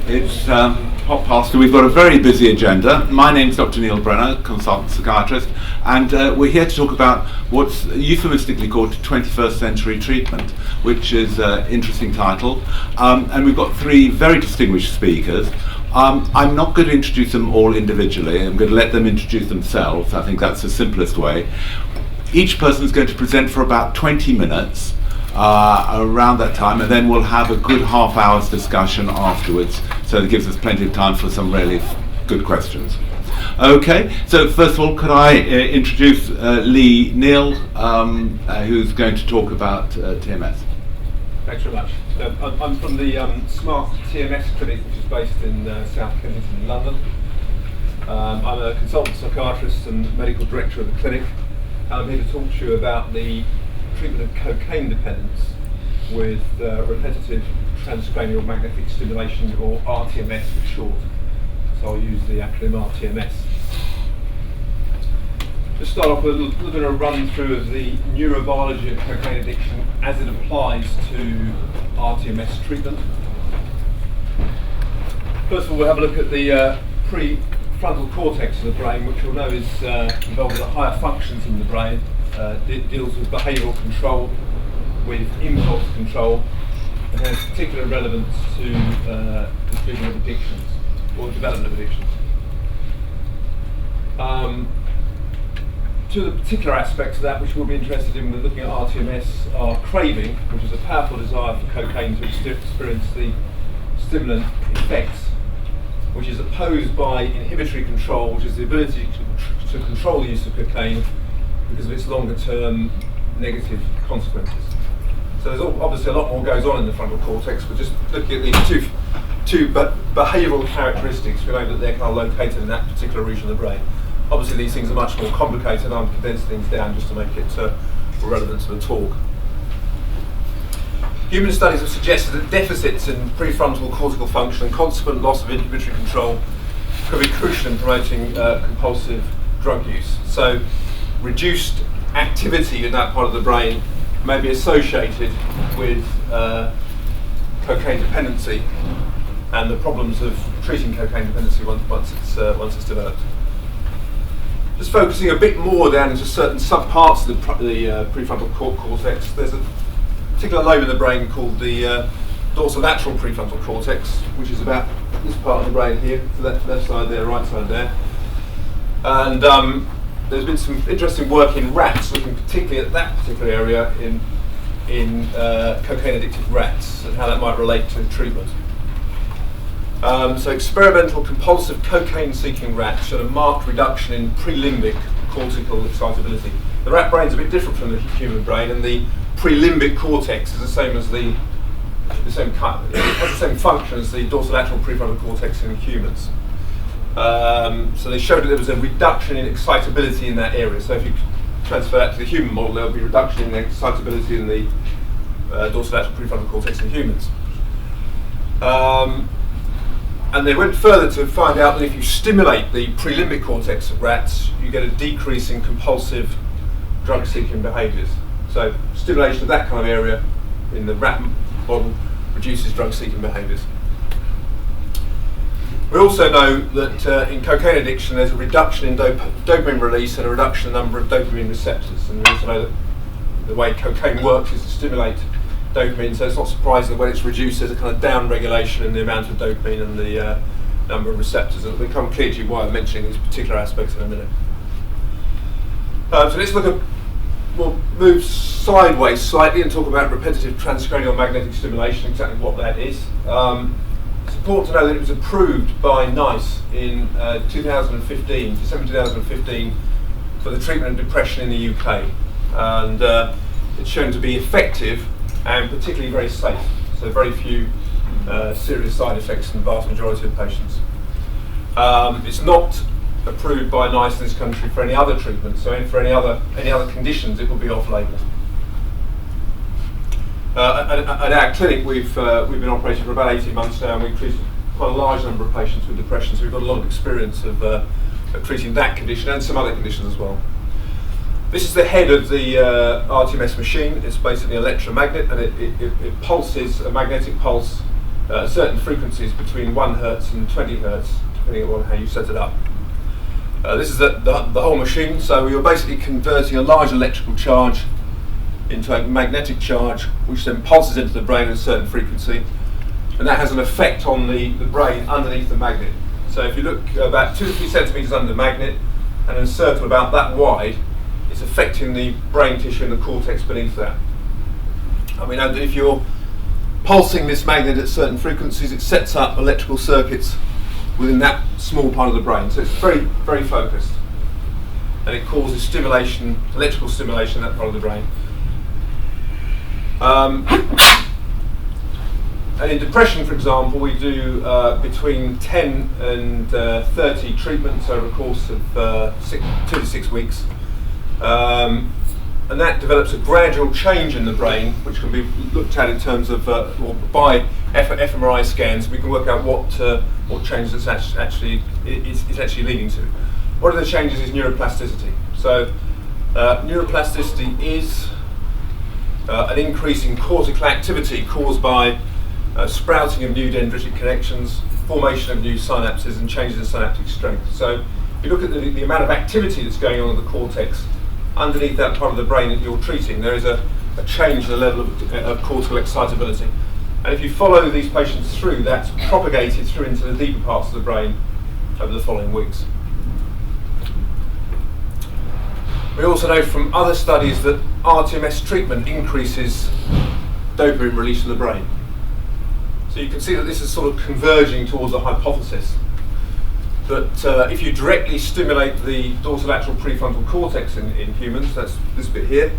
It's hot past, so we've got a very busy agenda. My name's Dr. Neal, consultant psychiatrist, and we're here to talk about what's euphemistically called 21st century treatment, which is an interesting title. And we've got three very distinguished speakers. I'm not going to introduce them all individually. I'm going to let them introduce themselves. I think that's the simplest way. Each person is going to present for about 20 minutes. Around that time, and then we'll have a good half hour's discussion afterwards, so it gives us plenty of time for some really good questions. Okay, so first of all, could I introduce Leigh, Neal, who's going to talk about TMS. Thanks very much. I'm from the Smart TMS clinic, which is based in South Kensington in London. I'm a consultant psychiatrist and medical director of the clinic. I'm here to talk to you about the treatment of cocaine dependence with repetitive transcranial magnetic stimulation, or RTMS for short. So I'll use the acronym RTMS. Just start off with a little bit of a run through of the neurobiology of cocaine addiction as it applies to RTMS treatment. First of all, we'll have a look at the prefrontal cortex of the brain, which you'll know is involved with the higher functions in the brain. Deals with behavioural control, with impulse control, and has particular relevance to the treatment of addictions, or development of addictions. Two of the particular aspects of that which we'll be interested in when looking at RTMS are craving, which is a powerful desire for cocaine to experience the stimulant effects, which is opposed by inhibitory control, which is the ability to control the use of cocaine because of its longer-term negative consequences. So there's obviously a lot more goes on in the frontal cortex, but just looking at these two behavioural characteristics, we know that they're kind of located in that particular region of the brain. Obviously these things are much more complicated. I'm condensing things down just to make it more relevant to the talk. Human studies have suggested that deficits in prefrontal cortical function and consequent loss of inhibitory control could be crucial in promoting compulsive drug use. So reduced activity in that part of the brain may be associated with cocaine dependency and the problems of treating cocaine dependency once it's developed. Just focusing a bit more down into certain subparts of the prefrontal cortex, there's a particular lobe in the brain called the dorsolateral prefrontal cortex, which is about this part of the brain here, left side there, right side there. And there's been some interesting work in rats looking particularly at that particular area in cocaine addicted rats and how that might relate to treatment. So experimental compulsive cocaine seeking rats showed a marked reduction in prelimbic cortical excitability. The rat brain's a bit different from the human brain, and the prelimbic cortex is the same as it has the same function as the dorsolateral prefrontal cortex in humans. So they showed that there was a reduction in excitability in that area. So if you transfer that to the human model, there will be a reduction in the excitability in the dorsolateral prefrontal cortex in humans. And they went further to find out that if you stimulate the prelimbic cortex of rats, you get a decrease in compulsive drug-seeking behaviours. So stimulation of that kind of area in the rat model reduces drug-seeking behaviours. We also know that in cocaine addiction there's a reduction in dopamine release and a reduction in the number of dopamine receptors. And we also know that the way cocaine works is to stimulate dopamine, so it's not surprising that when it's reduced there's a kind of down regulation in the amount of dopamine and the number of receptors. It'll become clear to you why I'm mentioning these particular aspects in a minute. So let's we'll move sideways slightly and talk about repetitive transcranial magnetic stimulation, exactly what that is. It's important to know that it was approved by NICE in 2015, December 2015, for the treatment of depression in the UK. And it's shown to be effective and particularly very safe. So very few serious side effects in the vast majority of patients. It's not approved by NICE in this country for any other treatment, so for any other conditions it will be off-label. At our clinic we've been operating for about 18 months now, and we've treated quite a large number of patients with depression, so we've got a lot of experience of treating that condition and some other conditions as well. This is the head of the RTMS machine. It's basically an electromagnet, and it pulses a magnetic pulse certain frequencies between 1 Hertz and 20 Hertz, depending on how you set it up. This is the whole machine, so you're basically converting a large electrical charge into a magnetic charge, which then pulses into the brain at a certain frequency, and that has an effect on the brain underneath the magnet. So if you look about 2 to 3 centimetres under the magnet, and in a circle about that wide, it's affecting the brain tissue and the cortex beneath that. And we know that if you're pulsing this magnet at certain frequencies, it sets up electrical circuits within that small part of the brain. So it's very, very focused. And it causes stimulation, electrical stimulation in that part of the brain. And in depression, for example, we do between 10 and 30 treatments over a course of 2 to 6 weeks. And that develops a gradual change in the brain, which can be looked at in terms of, or by fMRI scans. We can work out what changes it's actually leading to. One of the changes is neuroplasticity. So neuroplasticity is an increase in cortical activity caused by sprouting of new dendritic connections, formation of new synapses, and changes in synaptic strength. So if you look at the amount of activity that's going on in the cortex, underneath that part of the brain that you're treating, there is a change in the level of cortical excitability. And if you follow these patients through, that's propagated through into the deeper parts of the brain over the following weeks. We also know from other studies that RTMS treatment increases dopamine release in the brain. So you can see that this is sort of converging towards a hypothesis that if you directly stimulate the dorsolateral prefrontal cortex in humans, that's this bit here,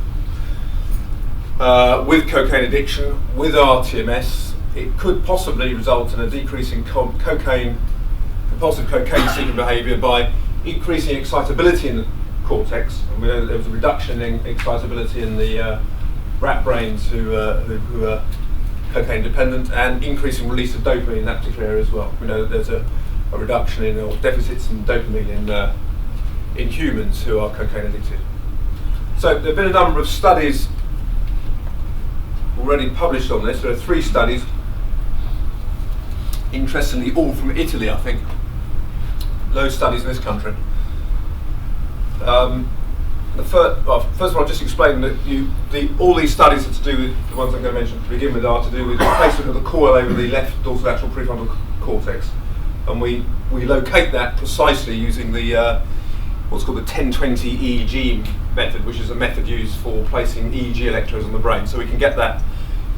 with cocaine addiction, with RTMS, it could possibly result in a decrease in compulsive cocaine seeking behaviour by increasing excitability in the cortex. And we know that there was a reduction in excitability in the rat brains who are cocaine dependent, and increasing release of dopamine in that particular area as well. We know that there's a reduction in, or deficits in dopamine in humans who are cocaine addicted. So there have been a number of studies already published on this. There are 3 studies, interestingly all from Italy, I think. No studies in this country. First of all, I'll just explain that all these studies are to do with, the ones I'm going to mention to begin with, are to do with the placement of the coil over the left dorsolateral prefrontal cortex. And we locate that precisely using the what's called the 1020 EEG method, which is a method used for placing EEG electrodes on the brain. So we can get the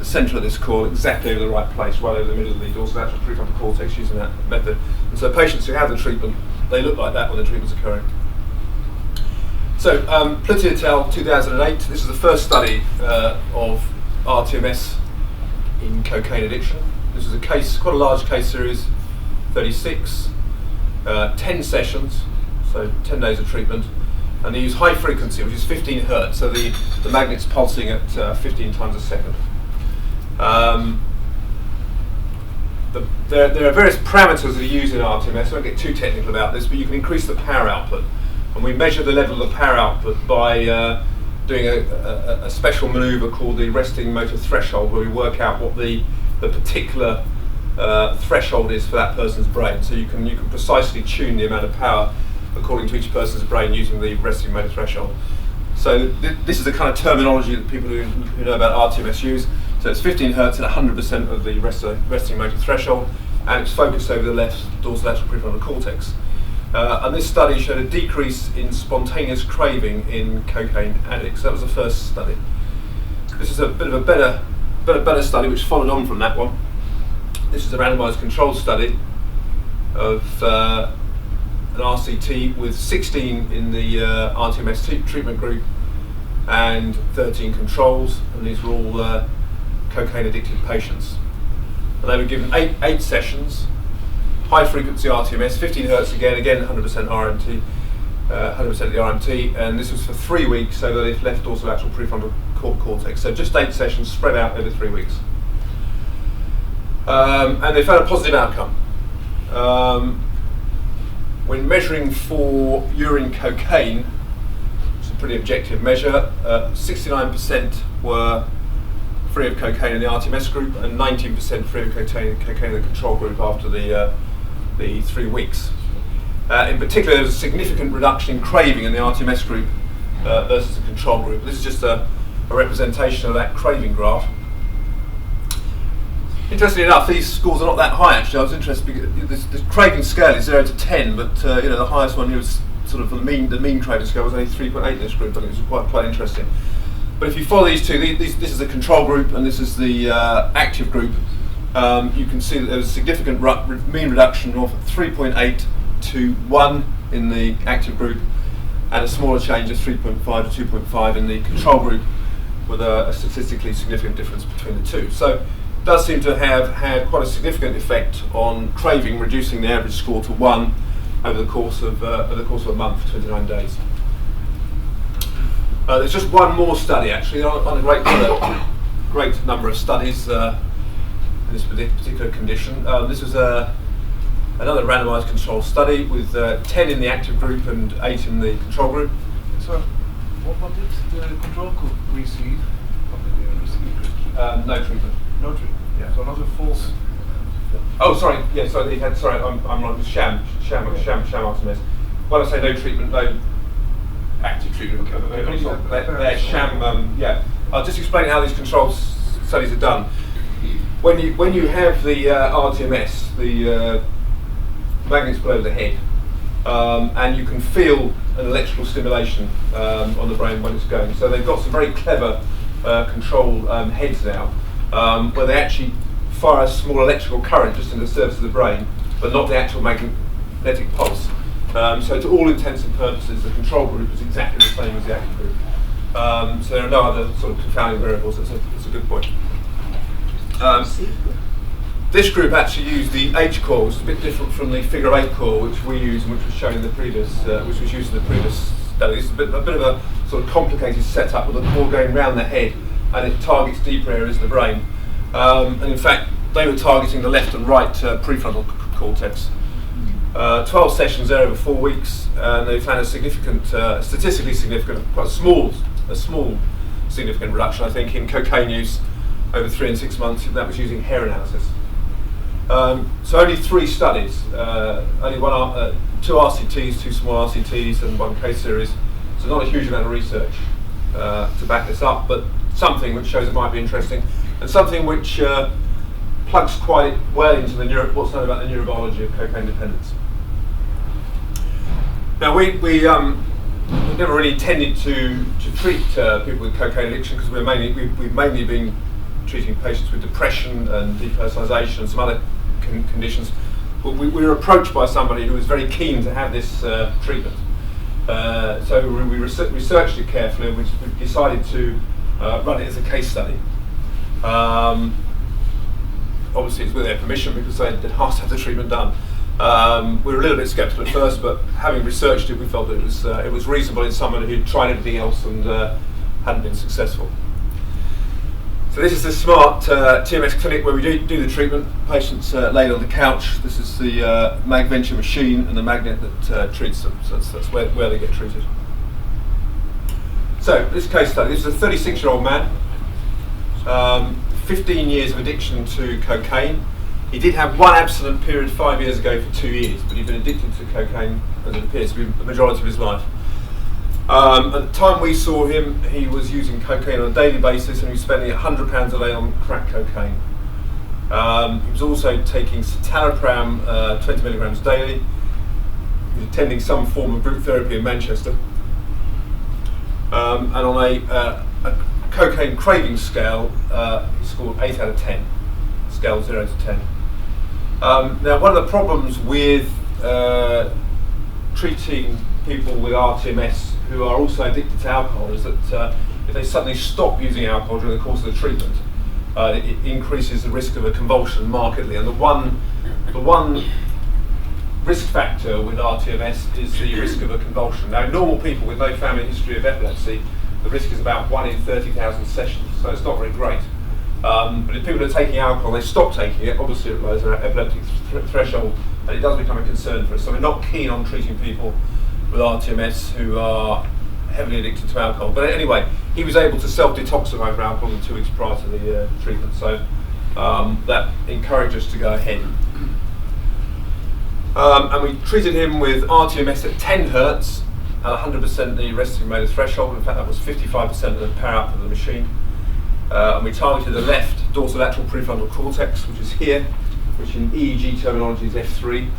centre of this coil exactly over the right place, right over the middle of the dorsolateral prefrontal cortex using that method. And so patients who have the treatment, they look like that when the treatment's occurring. So Plitti et al. 2008, this is the first study of RTMS in cocaine addiction. This is a case, quite a large case series, 36, 10 sessions, so 10 days of treatment, and they use high frequency, which is 15 Hertz, so the magnet's pulsing at 15 times a second. There are various parameters that are used in RTMS. I won't get too technical about this, but you can increase the power output, and we measure the level of the power output by doing a special manoeuvre called the resting motor threshold, where we work out what the particular threshold is for that person's brain. So you can precisely tune the amount of power according to each person's brain using the resting motor threshold. So this is the kind of terminology that people who know about RTMS use. So it's 15 Hertz at 100% of the resting motor threshold, and it's focused over the left dorsolateral prefrontal cortex. And this study showed a decrease in spontaneous craving in cocaine addicts. That was the first study. This is a bit of a better study which followed on from that one. This is a randomised controlled study of an RCT with 16 in the RTMS treatment group and 13 controls, and these were all cocaine addicted patients. And they were given eight sessions, high frequency RTMS, 15 Hertz again 100% RMT, 100% the RMT, and this was for 3 weeks, so that it left dorsolateral prefrontal cortex. So just 8 sessions spread out over 3 weeks. And they found a positive outcome. When measuring for urine cocaine, which is a pretty objective measure, 69% were free of cocaine in the RTMS group and 19% free of cocaine in the control group after the 3 weeks. In particular, there was a significant reduction in craving in the RTMS group versus the control group. This is just a representation of that craving graph. Interestingly enough, these scores are not that high actually. I was interested because the craving scale is 0 to 10, but the highest one here was sort of the mean craving scale was only 3.8 in this group. I think it was quite interesting. But if you follow these two, this is the control group and this is the active group. You can see that there was a significant mean reduction of 3.8 to 1 in the active group, and a smaller change of 3.5 to 2.5 in the control group, with a statistically significant difference between the two. So it does seem to have had quite a significant effect on craving, reducing the average score to 1 over the course of a month, 29 days. There's just one more study actually on a great number of studies in this particular condition. This was another randomised control study with 10 in the active group and 8 in the control group. So, what did the control group receive? No treatment. No treatment. Yeah. So another false. Oh, sorry. Yeah, sorry. They had. Sorry, I'm wrong. It was sham RTMS. When I say no treatment, no active treatment. They're sham. Yeah. I'll just explain how these control studies are done. When you have the RTMS, the magnets below the head, and you can feel an electrical stimulation on the brain when it's going. So they've got some very clever control heads now, where they actually fire a small electrical current just in the surface of the brain, but not the actual magnetic pulse. So to all intents and purposes, the control group is exactly the same as the active group. So there are no other sort of confounding variables. That's a good point. This group actually used the H core, which is a bit different from the figure 8 core, which we use and which was shown in the previous, which was used in the previous study. This is a bit of a sort of complicated setup with the core going round the head, and it targets deeper areas of the brain. And in fact, they were targeting the left and right prefrontal cortex. 12 sessions there over 4 weeks, and they found a significant, statistically significant, quite a small significant reduction, I think, in cocaine use over 3 and 6 months. That was using hair analysis. So only 3 studies, only 2 RCTs, 2 small RCTs, and 1 case series. So not a huge amount of research to back this up, but something which shows it might be interesting, and something which plugs quite well into what's known about the neurobiology of cocaine dependence. Now we've never really intended to treat people with cocaine addiction, because we've mainly been treating patients with depression and depersonalization and some other conditions. But we were approached by somebody who was very keen to have this treatment. So we researched it carefully, and we decided to run it as a case study. Obviously it's with their permission, because they asked to have the treatment done. We were a little bit sceptical at first, but having researched it, we felt that it was reasonable in someone who'd tried everything else and hadn't been successful. So this is the smart TMS clinic where we do the treatment. Patients laid on the couch. This is the MagVenture machine and the magnet that treats them. So that's where they get treated. So this case study, this is a 36-year-old man, 15 years of addiction to cocaine. He did have one abstinent period 5 years ago for 2 years, but he'd been addicted to cocaine, as it appears to be, the majority of his life. At the time we saw him, he was using cocaine on a daily basis, and he was spending £100 a day on crack cocaine. He was also taking citalopram 20 milligrams daily. He was attending some form of group therapy in Manchester. And on a cocaine craving scale, he scored 8 out of 10, scale 0 to 10. Now, one of the problems with treating people with RTMS who are also addicted to alcohol is that if they suddenly stop using alcohol during the course of the treatment, it increases the risk of a convulsion markedly. And the one risk factor with RTMS is the risk of a convulsion. Now, in normal people with no family history of epilepsy, the risk is about 1 in 30,000 sessions, so it's not very great. But if people are taking alcohol, they stop taking it, obviously it lowers their epileptic threshold, and it does become a concern for us. So we're not keen on treating people with RTMS who are heavily addicted to alcohol. But anyway, he was able to self-detoxify from alcohol in 2 weeks prior to the treatment, so that encouraged us to go ahead. And we treated him with RTMS at 10 Hertz at 100% the resting motor threshold. In fact, that was 55% of the power output of the machine. And we targeted the left dorsolateral prefrontal cortex, which is here, which in EEG terminology is F3.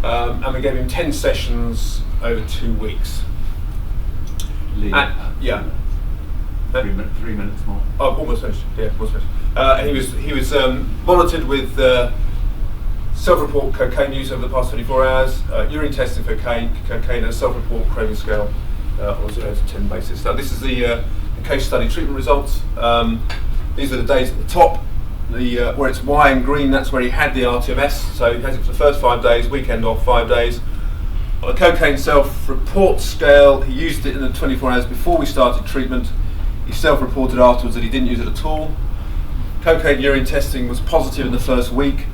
And we gave him 10 sessions over 2 weeks. Leigh, Yeah. 3 minutes more. Oh, almost finished. Yeah, almost finished. And he was monitored with self-report cocaine use over the past 24 hours, urine testing for cocaine, and a self-report craving scale on a 0 to 10 basis. Now, this is the case study treatment results. These are the days at the top. Where it's Y and green, that's where he had the RTMS. So he has it for the first 5 days, weekend off 5 days. On the cocaine self-report scale, he used it in the 24 hours before we started treatment. He self-reported afterwards that he didn't use it at all. Cocaine urine testing was positive in the first week.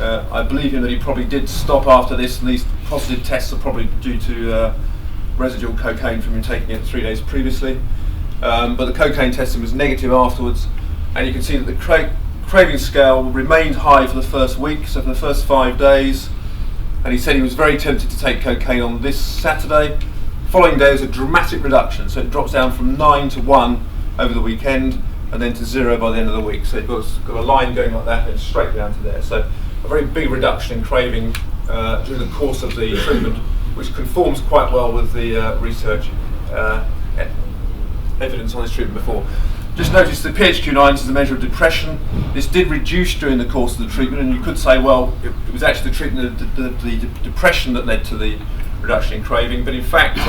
I believe him that he probably did stop after this, and these positive tests are probably due to residual cocaine from him taking it 3 days previously. But the cocaine testing was negative afterwards, and you can see that the craving scale remained high for the first week, so for the first 5 days. And he said he was very tempted to take cocaine on this Saturday. Following day was a dramatic reduction, so it drops down from 9 to 1 over the weekend, and then to 0 by the end of the week. So it's got a line going like that and straight down to there. So a very big reduction in craving during the course of the treatment, which conforms quite well with the research evidence on this treatment before. Just notice the PHQ-9 is a measure of depression. This did reduce during the course of the treatment, and you could say, well, it was actually the treatment of the depression that led to the reduction in craving. But in fact,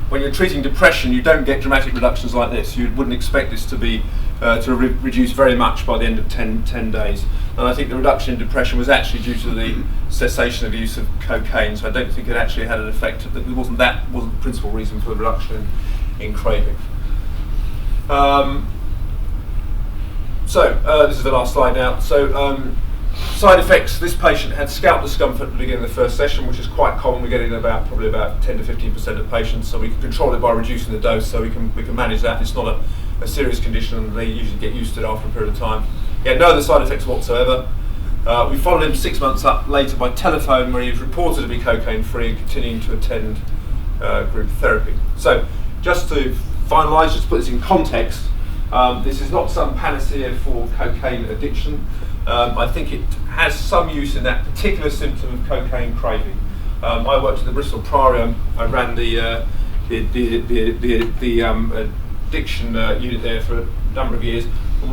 when you're treating depression, you don't get dramatic reductions like this. You wouldn't expect this to be reduce very much by the end of 10 days. And I think the reduction in depression was actually due to the cessation of use of cocaine. So I don't think it actually had an effect. It wasn't the principal reason for the reduction in craving. This is the last slide now. So side effects, this patient had scalp discomfort at the beginning of the first session, which is quite common. We get it in probably about 10 to 15% of patients, so we can control it by reducing the dose, so we can manage that. It's not a serious condition, and they usually get used to it after a period of time. He had no other side effects whatsoever. We followed him 6 months up later by telephone, where he was reported to be cocaine-free and continuing to attend group therapy. So just to finalise, just to put this in context, this is not some panacea for cocaine addiction. I think it has some use in that particular symptom of cocaine craving. I worked at the Bristol Priory. I ran the addiction unit there for a number of years.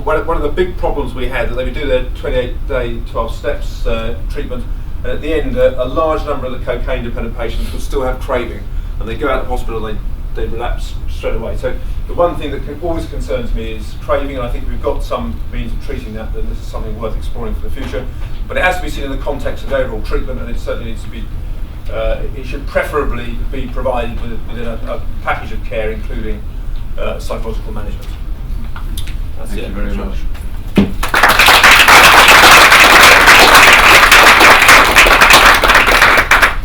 One of the big problems we had, that they would do their 28-day 12 steps treatment, and at the end a large number of the cocaine dependent patients would still have craving, and they go out of hospital, they relapse straight away. So the one thing that always concerns me is craving, and I think we've got some means of treating that, then this is something worth exploring for the future. But it has to be seen in the context of overall treatment, and it certainly needs to be, it should preferably be provided within a package of care, including psychological management. That's Thank you very much.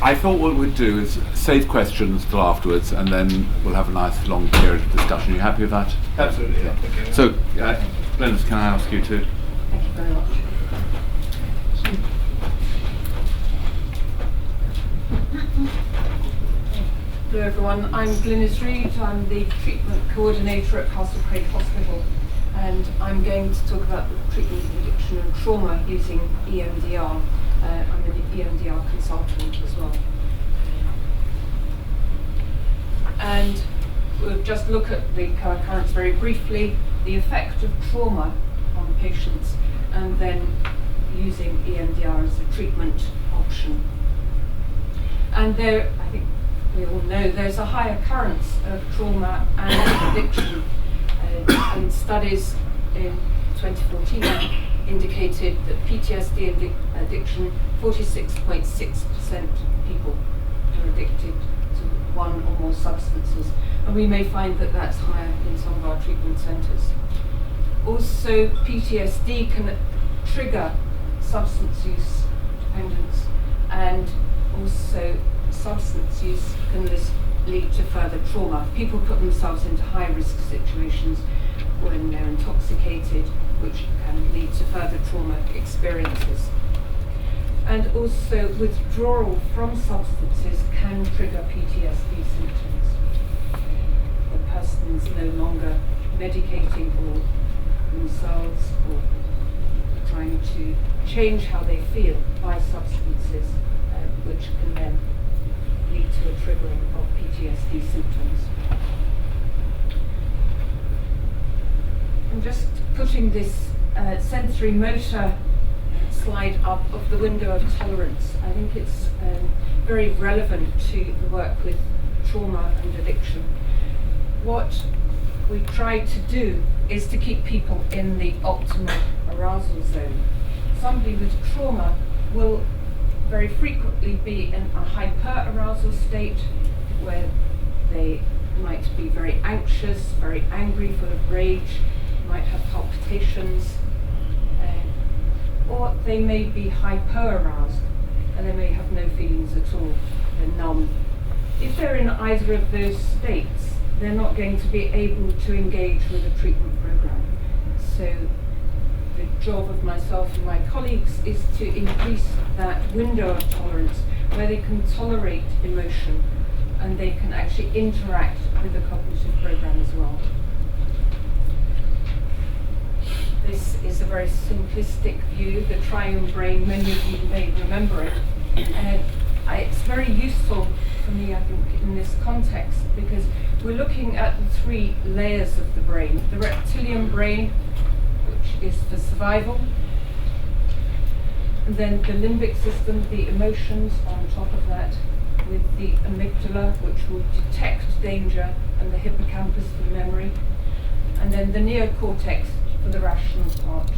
I thought what we'd do is save questions till afterwards, and then we'll have a nice long period of discussion. Are you happy with that? Absolutely. Yeah. Thank you. So, Glynis, can I ask you to? Thank you very much. Hello everyone, I'm Glynis Reid. I'm the treatment coordinator at Castle Craig Hospital, and I'm going to talk about the treatment of addiction and trauma using EMDR. I'm an EMDR consultant as well. And we'll just look at the co-occurrence very briefly, the effect of trauma on patients, and then using EMDR as a treatment option. And there, I think we all know, there's a high occurrence of trauma and addiction. And studies in 2014 indicated that PTSD addiction, 46.6% of people are addicted to one or more substances. And we may find that that's higher in some of our treatment centres. Also, PTSD can trigger substance use dependence, and also substance use can lead to further trauma. People put themselves into high-risk situations when they're intoxicated, which can lead to further trauma experiences. And also withdrawal from substances can trigger PTSD symptoms. The person's no longer medicating or themselves or trying to change how they feel by substances, which can then lead to a triggering of PTSD symptoms. I'm just putting this sensory motor slide up of the window of tolerance. I think it's very relevant to the work with trauma and addiction. What we try to do is to keep people in the optimal arousal zone. Somebody with trauma will very frequently be in a hyper-arousal state where they might be very anxious, very angry, full of rage, might have palpitations, or they may be hyper-aroused and they may have no feelings at all, they're numb. If they're in either of those states, they're not going to be able to engage with a treatment program. So the job of myself and my colleagues is to increase that window of tolerance where they can tolerate emotion and they can actually interact with the cognitive program as well. This is a very simplistic view, the triune brain. Many of you may remember it. It's very useful for me, I think, in this context, because we're looking at the three layers of the brain. The reptilian brain, which is for survival, and then the limbic system, the emotions on top of that, with the amygdala, which will detect danger, and the hippocampus for the memory, and then the neocortex for the rational part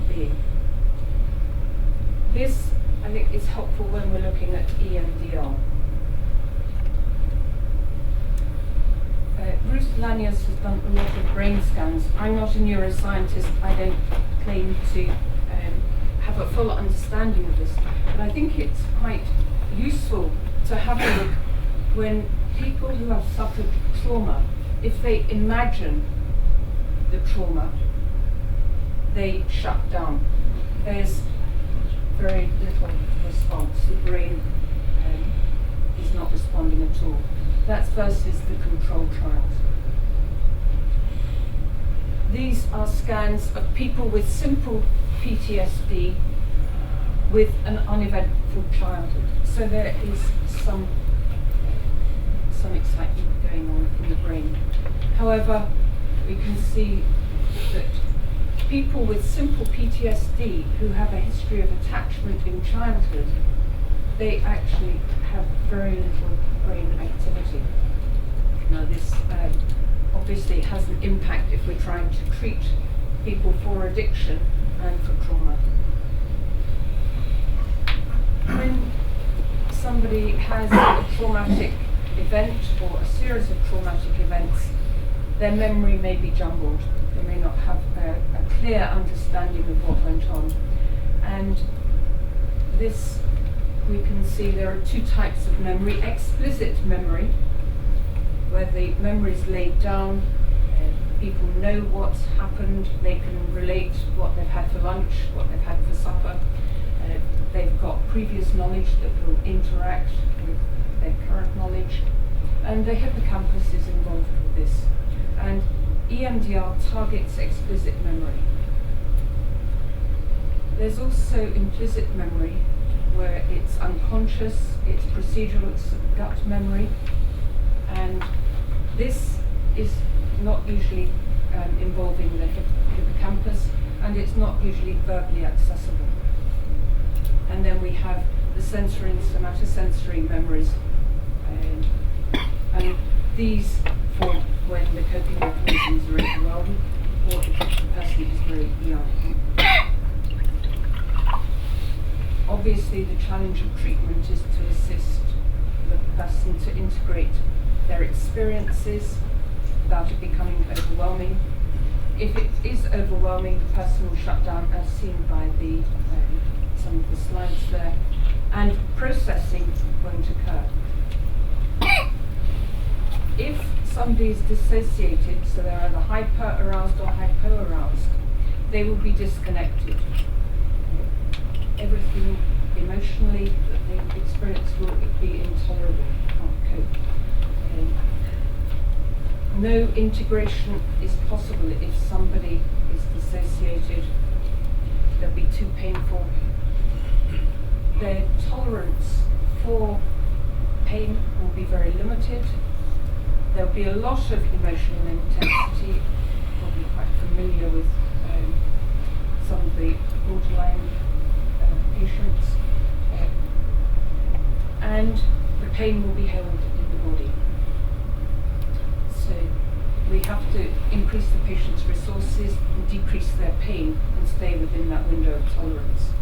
being. This, I think, is helpful when we're looking at EMDR. Bruce Lanius has done a lot of brain scans. I'm not a neuroscientist. I don't claim to have a full understanding of this, but I think it's quite useful to have a look when people who have suffered trauma, if they imagine the trauma, they shut down. There's very little response. The brain is not responding at all. That's versus the control trials. These are scans of people with simple PTSD with an uneventful childhood. So there is some excitement going on in the brain. However, we can see that people with simple PTSD who have a history of attachment in childhood, they actually have very little brain activity. Now this obviously has an impact if we're trying to treat people for addiction and for trauma. When somebody has a traumatic event or a series of traumatic events, their memory may be jumbled. They may not have a clear understanding of what went on. And this, we can see there are two types of memory. Explicit memory, where the memory is laid down, people know what's happened, they can relate what they've had for lunch, what they've had for supper. They've got previous knowledge that will interact with their current knowledge. And the hippocampus is involved with this. And EMDR targets explicit memory. There's also implicit memory, where it's unconscious, it's procedural, it's gut memory, and this is not usually involving the hippocampus, and it's not usually verbally accessible. And then we have the sensory and somatosensory memories, and these form when the coping mechanisms are overwhelmed, or if the person is very young. Obviously, the challenge of treatment is to assist the person to integrate their experiences without it becoming overwhelming. If it is overwhelming, the person will shut down, as seen by the some of the slides there, and processing won't occur. if somebody is dissociated, so they're either hyper-aroused or hypo-aroused, they will be disconnected. Everything emotionally that they experience will be intolerable, can't cope. No integration is possible if somebody is dissociated. They'll be too painful. Their tolerance for pain will be very limited. There'll be a lot of emotional intensity, probably quite familiar with some of the borderline patients. And the pain will be held in the body. So we have to increase the patient's resources and decrease their pain and stay within that window of tolerance.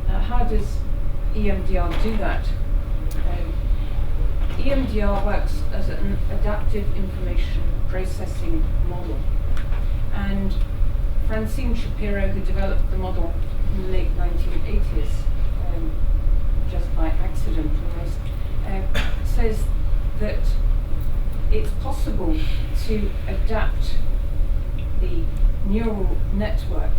Now, how does EMDR do that? EMDR works as an adaptive information processing model. And Francine Shapiro, who developed the model in the late 1980s, just by accident almost, says that it's possible to adapt the neural network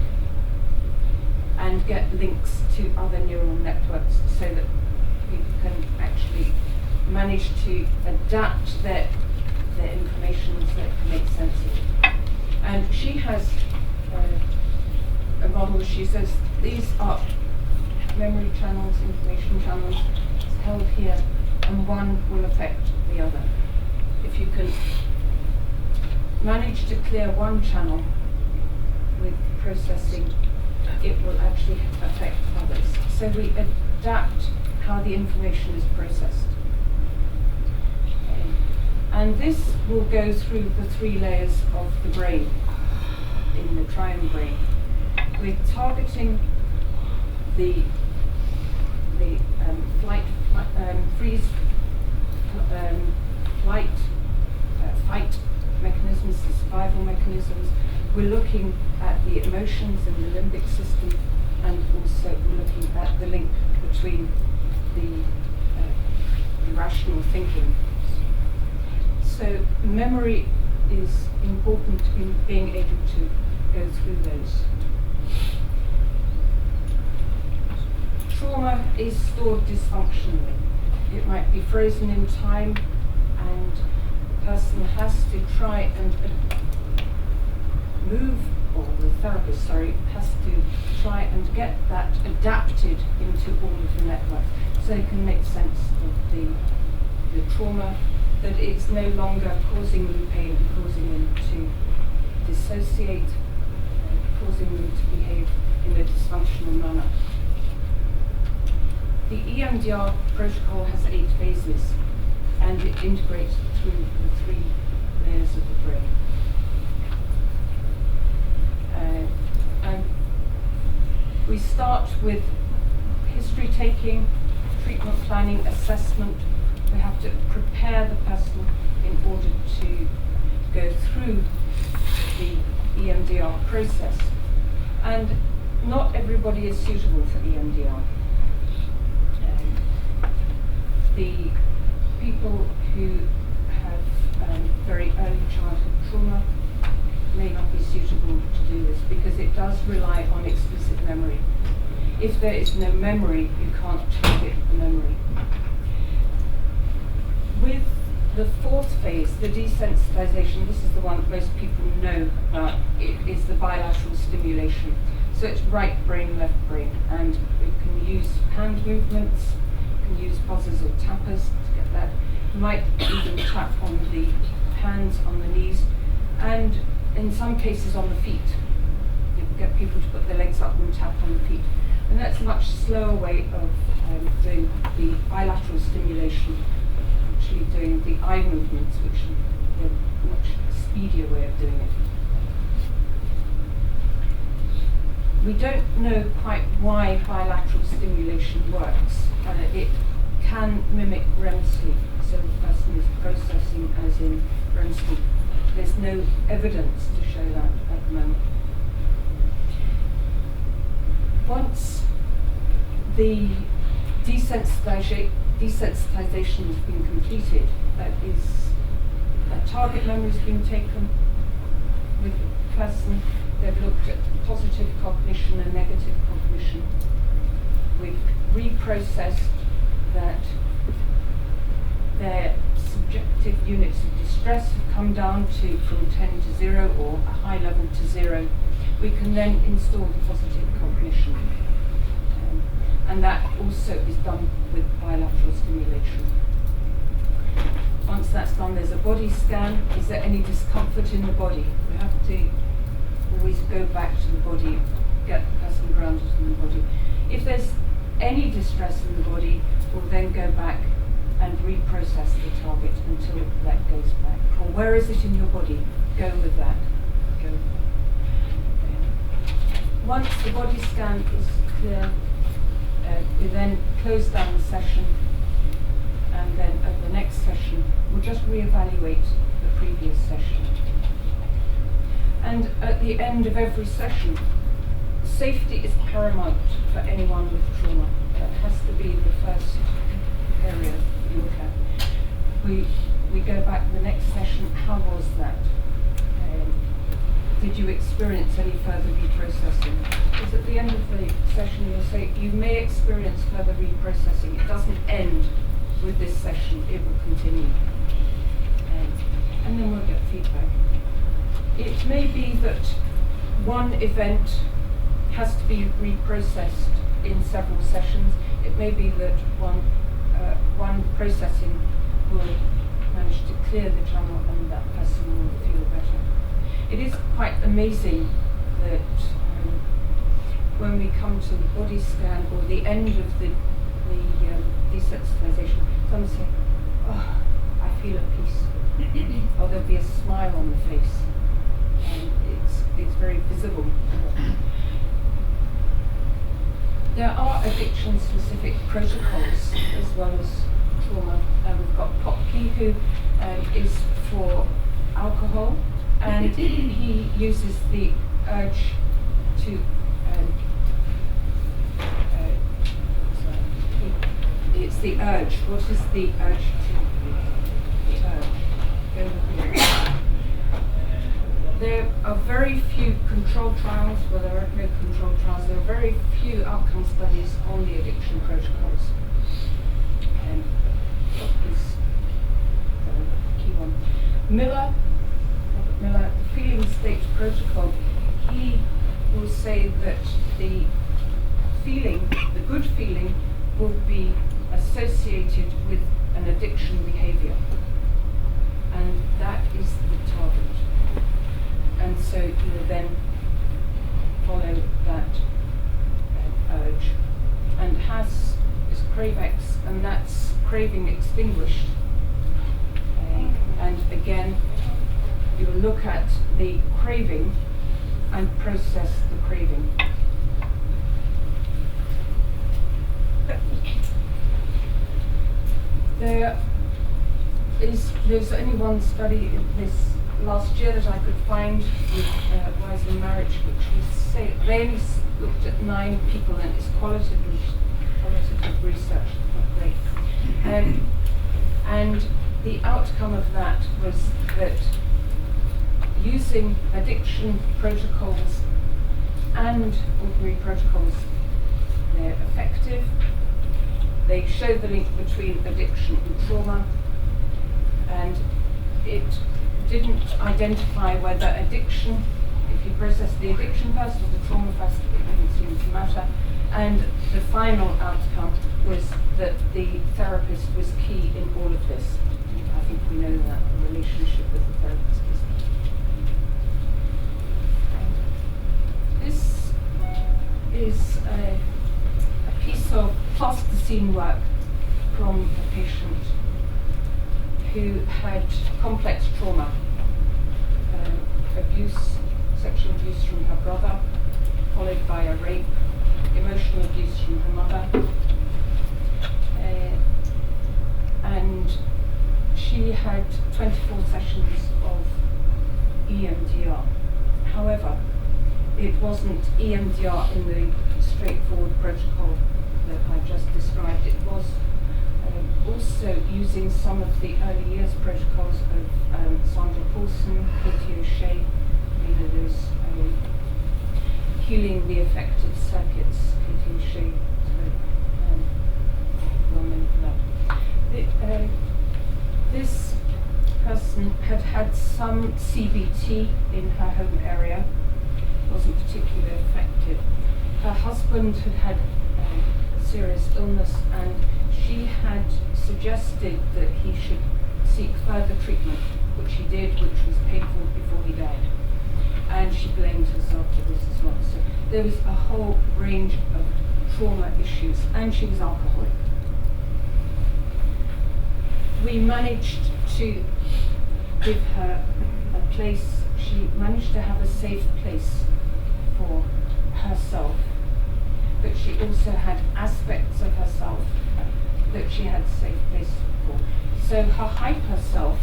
and get links to other neural networks so that people can actually manage to adapt their information so it can make sense of it. And she has a model. She says these are memory channels, information channels held here, and one will affect the other. If you can manage to clear one channel with processing, it will actually affect others. So we adapt how the information is processed. And this will go through the 3 layers of the brain, in the triune brain. We're targeting the freeze, flight, fight mechanisms, the survival mechanisms. We're looking at the emotions in the limbic system, and also we're looking at the link between the rational thinking. So memory is important in being able to go through those. Trauma is stored dysfunctionally. It might be frozen in time, and the person has to try and move, or the therapist, has to try and get that adapted into all of the network so they can make sense of the trauma, that it's no longer causing them pain and causing them to dissociate, causing them to behave in a dysfunctional manner. The EMDR protocol has 8 phases, and it integrates through the 3 layers of the brain. And we start with history taking, treatment planning, assessment. We have to prepare the person in order to go through the EMDR process. And not everybody is suitable for EMDR. The people who have very early childhood trauma may not be suitable to do this because it does rely on explicit memory. If there is no memory, you can't target the memory. With the 4th phase, the desensitization, this is the one that most people know about, it is the bilateral stimulation. So it's right brain, left brain, and you can use hand movements, you can use buzzers or tappers to get that. You might even tap on the hands, on the knees, and in some cases on the feet. You can get people to put their legs up and tap on the feet. And that's a much slower way of doing the bilateral stimulation, actually doing the eye movements, which is a much speedier way of doing it. We don't know quite why bilateral stimulation works. It can mimic REM sleep, so the person is processing as in REM sleep. There's no evidence to show that at the moment. Once the desensitization has been completed, that is a target memory's been taken with the person. They've looked at positive cognition and negative cognition. We've reprocessed that their subjective units of distress have come down to from 10 to 0 or a high level to 0. We can then install the positive cognition. And that also is done with bilateral stimulation. Once that's done, there's a body scan. Is there any discomfort in the body? We have to always go back to the body, get the person grounded in the body. If there's any distress in the body, we'll then go back and reprocess the target until that goes back. Or where is it in your body? Go with that. Go with that. Once the body scan is clear, we then close down the session, and then at the next session we'll just reevaluate the previous session. And at the end of every session, safety is paramount for anyone with trauma. That has to be the first area you look at. We go back to the next session. How was that? Did you experience any further reprocessing? Because at the end of the session you'll say you may experience further reprocessing. It doesn't end with this session, it will continue. And then we'll get feedback. It may be that one event has to be reprocessed in several sessions. It may be that one processing will manage to clear the channel and that person will feel better. It is quite amazing that when we come to the body scan or the end of the desensitization, someone say, "Oh, I feel at peace," or there'll be a smile on the face, and it's very visible. There are addiction-specific protocols as well as trauma. We've got Popke, who is for alcohol, and he uses the urge to it's the urge. What is the urge to? The urge. Go with me. There are very few control trials, well, there are no control trials, there are very few outcome studies on the addiction protocols. And that is the key one. Robert Miller, the feeling state protocol, he will say that the feeling, the good feeling, will be associated with an addiction behavior. And that is the target. And so you will then follow that urge. And has is Cravex, and that's craving extinguished. And again, you will look at the craving and process the craving. There's only one study this last year that I could find with Wiser Marriage, which was say they only looked at 9 people, and it's qualitative research, not great. And the outcome of that was that using addiction protocols and ordinary protocols, they're effective. They show the link between addiction and trauma, and it didn't identify whether addiction, if you process the addiction first or the trauma first, it didn't seem to matter. And the final outcome was that the therapist was key in all of this. I think we know that the relationship with the therapist is key. This is a piece of plasticine work from a patient who had complex trauma, sexual abuse from her brother, followed by a rape, emotional abuse from her mother, and she had 24 sessions of EMDR. However, it wasn't EMDR in the straightforward protocol that I just described. It was also using some of the early years protocols of Sandra Paulson, Katie O'Shea, those healing the affected circuits, Katie O'Shea, well known for that. This person had had some CBT in her home area, wasn't particularly effective. Her husband had had a serious illness, and she had suggested that he should seek further treatment, which he did, which was painful before he died. And she blamed herself for this as well. So there was a whole range of trauma issues, and she was alcoholic. We managed to give her a place. She managed to have a safe place for herself, but she also had aspects of herself that she had a safe place for. So her hyper self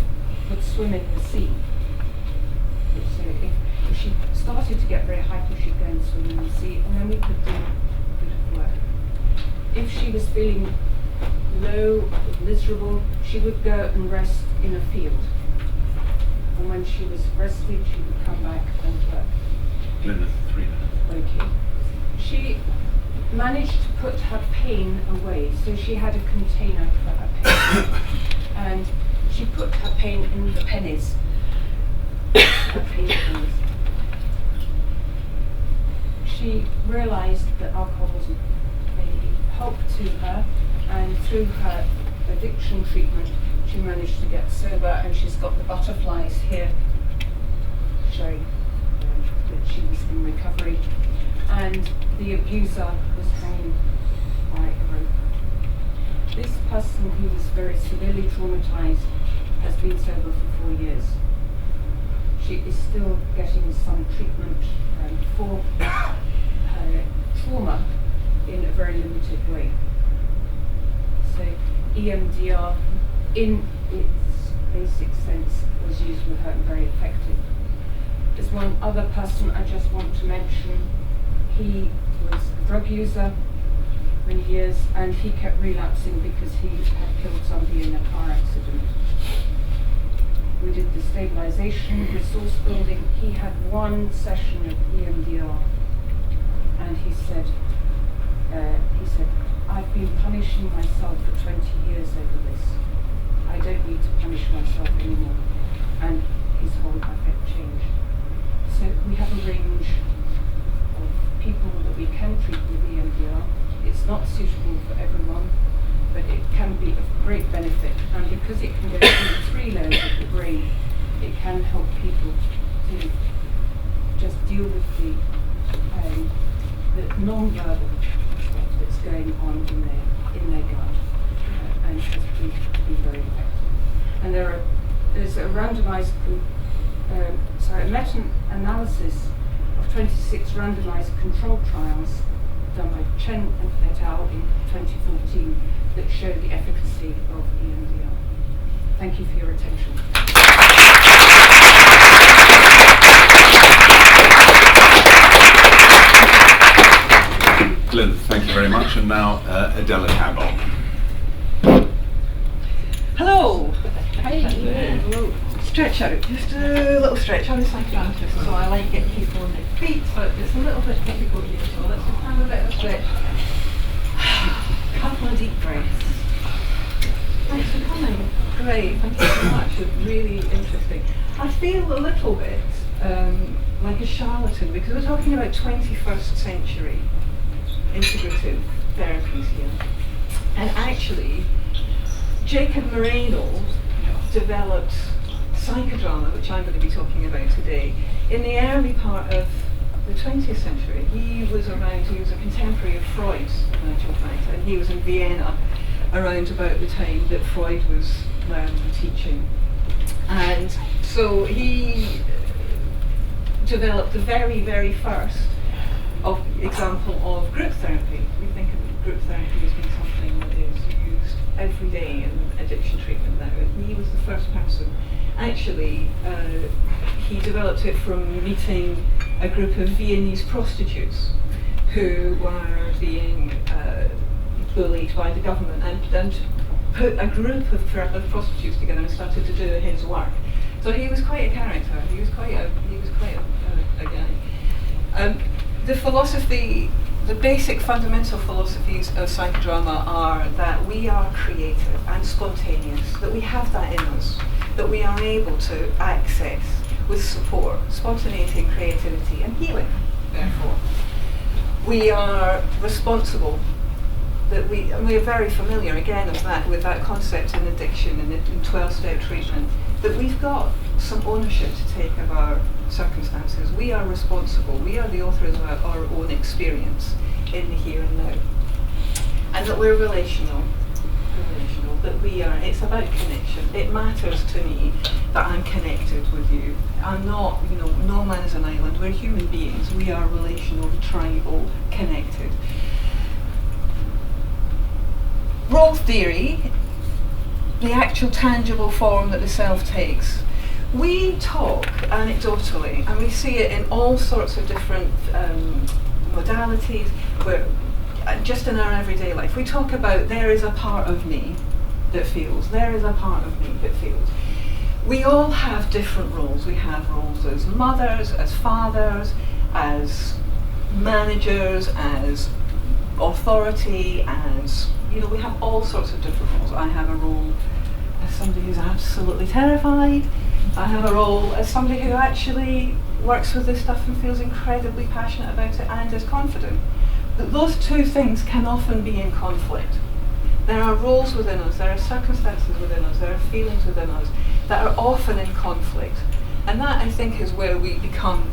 would swim in the sea. So if she started to get very hyper, she'd go and swim in the sea, and then we could do a bit of work. If she was feeling low or miserable, she would go and rest in a field. And when she was rested, she would come back and work. Glynis, 3 minutes. Okay. She managed to put her pain away, so she had a container for her pain. And she put her pain in the pennies. Her pain pennies. She realized that alcohol wasn't a help to her, and through her addiction treatment, she managed to get sober, and she's got the butterflies here showing that she was in recovery, and the abuser was hanging by a rope. This person, who was very severely traumatized, has been sober for 4 years. She is still getting some treatment for her trauma in a very limited way. So EMDR, in its basic sense, was used with her and very effective. There's one other person I just want to mention. He was a drug user many years, and he kept relapsing because he had killed somebody in a car accident. We did the stabilization, resource building. He had one session of EMDR, and he said, I've been punishing myself for 20 years over this. I don't need to punish myself anymore. And his whole affect changed. So we have a range of people that we can treat with EMDR. It's not suitable for everyone, but it can be of great benefit. And because it can go through 3 layers of the brain, it can help people to just deal with the non-verbal stuff that's going on in their gut, and has proved to be very effective. And there's a randomized, a meta-analysis of 26 randomized control trials done by Chen et al. In 2014 that show the efficacy of EMDR. Thank you for your attention. Glynis, thank you very much. And now Adela Campbell. Hello. Hi. Hello. Stretch out. Just a little stretch. I'm a psychiatrist, so I like getting people on their feet, but it's a little bit difficult here, so let's just have a bit of a stretch. A couple of deep breaths. Thanks for coming. Great. Thank you so much. It's really interesting. I feel a little bit like a charlatan because we're talking about 21st century integrative therapies here. And actually, Jacob Moreno developed Psychodrama, which I'm going to be talking about today, in the early part of the 20th century. He was a contemporary of Freud, in actual fact, and he was in Vienna around about the time that Freud was teaching. And so he developed the very, very first example of group therapy. We think of group therapy as being something that is used every day in addiction treatment now. And he was the first person. Actually, he developed it from meeting a group of Viennese prostitutes who were being bullied by the government, and put a group of prostitutes together and started to do his work. So he was quite a character. He was quite a guy. The philosophy, the basic fundamental philosophies of psychodrama are that we are creative and spontaneous, that we have that in us, that we are able to access with support, spontaneity, creativity, and healing. Therefore, we are responsible. That we are very familiar again of that with that concept in addiction and in 12-step treatment. That we've got some ownership to take of our circumstances. We are responsible. We are the authors of our own experience in the here and now, and that we're relational. That we are. It's about connection. It matters to me that I'm connected with you. I'm not, no man is an island. We're human beings. We are relational, tribal, connected. Role theory, the actual tangible form that the self takes. We talk anecdotally, and we see it in all sorts of different modalities, where just in our everyday life, we talk about there is a part of me that feels, there is a part of me that feels. We all have different roles. We have roles as mothers, as fathers, as managers, as authority, as, we have all sorts of different roles. I have a role as somebody who's absolutely terrified. I have a role as somebody who actually works with this stuff and feels incredibly passionate about it and is confident. But those two things can often be in conflict. There are roles within us, there are circumstances within us, there are feelings within us that are often in conflict. And that, I think, is where we become,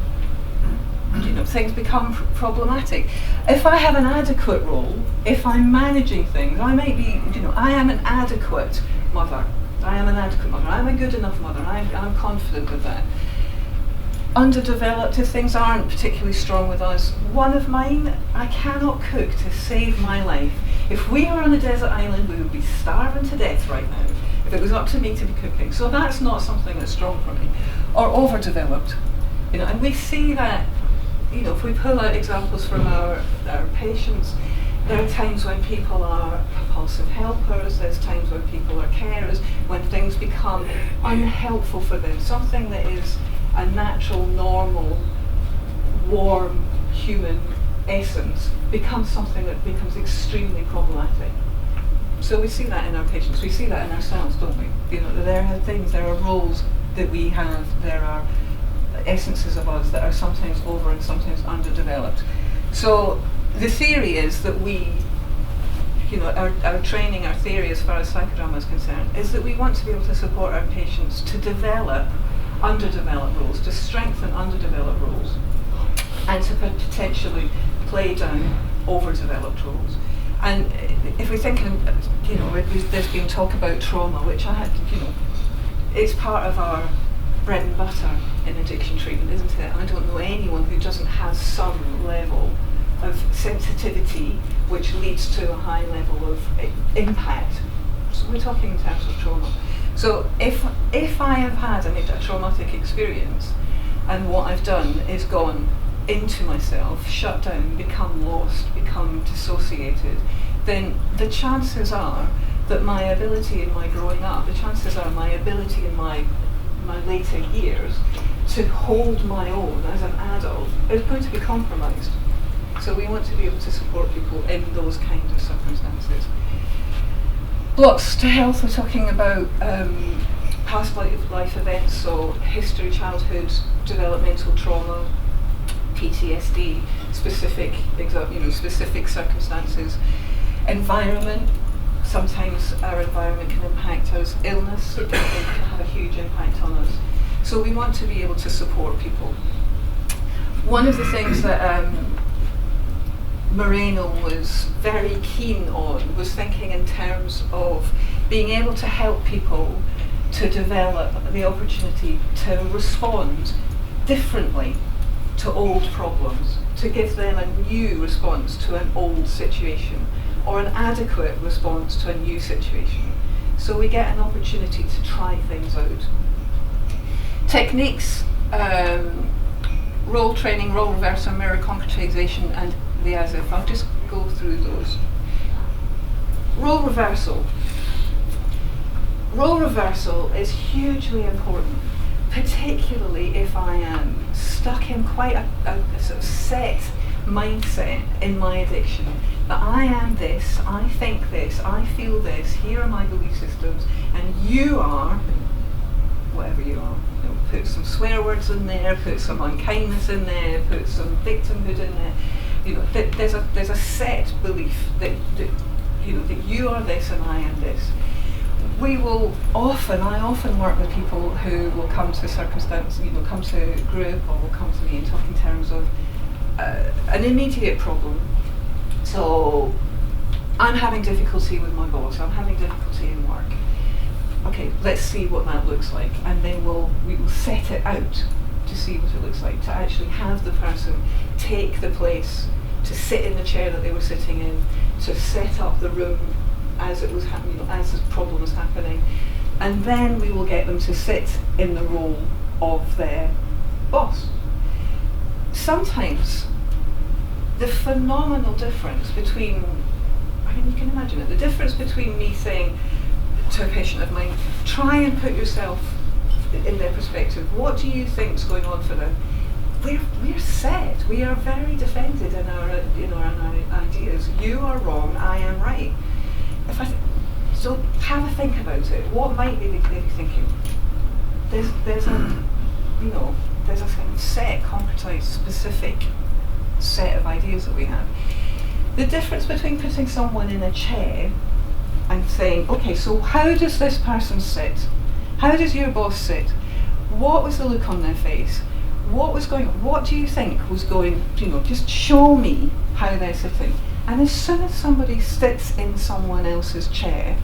things become problematic. If I have an adequate role, if I'm managing things, I might be, I am an adequate mother. I am an adequate mother. I'm a good enough mother. I'm confident with that. Underdeveloped, if things aren't particularly strong with us. One of mine, I cannot cook to save my life. If we were on a desert island, we would be starving to death right now, if it was up to me to be cooking. So that's not something that's strong for me. Or overdeveloped. And we see that, if we pull out examples from our patients, there are times when people are compulsive helpers, there's times when people are carers, when things become unhelpful for them. Something that is a natural, normal, warm, human essence becomes something that becomes extremely problematic. So we see that in our patients, we see that in ourselves, don't we? There are things, there are roles that we have, there are essences of us that are sometimes over and sometimes underdeveloped. So the theory is that we, our training, our theory as far as psychodrama is concerned, is that we want to be able to support our patients to develop underdeveloped roles, to strengthen underdeveloped roles, and to potentially play down overdeveloped roles. And if we think, there's been talk about trauma, which it's part of our bread and butter in addiction treatment, isn't it? I don't know anyone who doesn't have some level of sensitivity which leads to a high level of impact. So we're talking in terms of trauma. So if I have had a traumatic experience, and what I've done is gone into myself, shut down, become lost, become dissociated, then the chances are that my ability in my growing up, the chances are my ability in my later years to hold my own as an adult is going to be compromised. So we want to be able to support people in those kinds of circumstances. Blocks to health, we're talking about past life events, so history, childhood, developmental trauma, PTSD, specific circumstances. Environment, sometimes our environment can impact us. Illness can have a huge impact on us. So we want to be able to support people. One of the things that Moreno was very keen on was thinking in terms of being able to help people to develop the opportunity to respond differently to old problems, to give them a new response to an old situation, or an adequate response to a new situation. So we get an opportunity to try things out. Techniques, role training, role reversal, mirror concretization, and the as if. I'll just go through those. Role reversal. role reversal is hugely important, particularly if I am stuck in quite a sort of set mindset in my addiction, that I am this, I think this, I feel this, here are my belief systems, and you are whatever you are. You know, put some swear words in there, put some unkindness in there, put some victimhood in there. You know, there's a set belief that you know that you are this and I am this. I often work with people who will come to circumstance, you know, come to a group or will come to me and talk in terms of an immediate problem. So I'm having difficulty with my boss, I'm having difficulty in work. Okay, let's see what that looks like, and then we will set it out to see what it looks like, to actually have the person take the place, to sit in the chair that they were sitting in, to set up the room as it was happening, you know, as the problem was happening, and then we will get them to sit in the role of their boss. Sometimes the phenomenal difference between, I mean, you can imagine it, the difference between me saying to a patient of mine, try and put yourself in their perspective. What do you think's going on for them? We're set. We are very defended in our ideas. You are wrong. I am right. So have a think about it. What might they be thinking? There's a kind of set, concretized, specific set of ideas that we have. The difference between putting someone in a chair and saying, okay, so how does this person sit? How does your boss sit? What was the look on their face? What was going on? What do you think was going, just show me how they're sitting. And as soon as somebody sits in someone else's chair,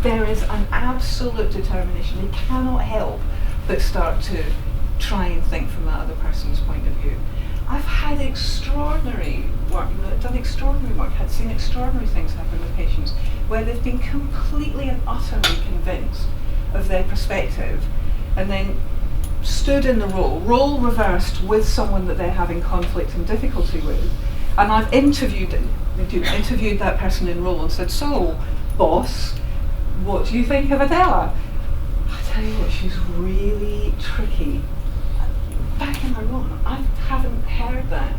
there is an absolute determination. They cannot help but start to try and think from that other person's point of view. I've had extraordinary work, done extraordinary work, had seen extraordinary things happen with patients where they've been completely and utterly convinced of their perspective, and then stood in the role reversed with someone that they're having conflict and difficulty with, and I've interviewed that person in role and said, so, boss, what do you think of Adela? I tell you what, she's really tricky. Back in my role, I haven't heard that.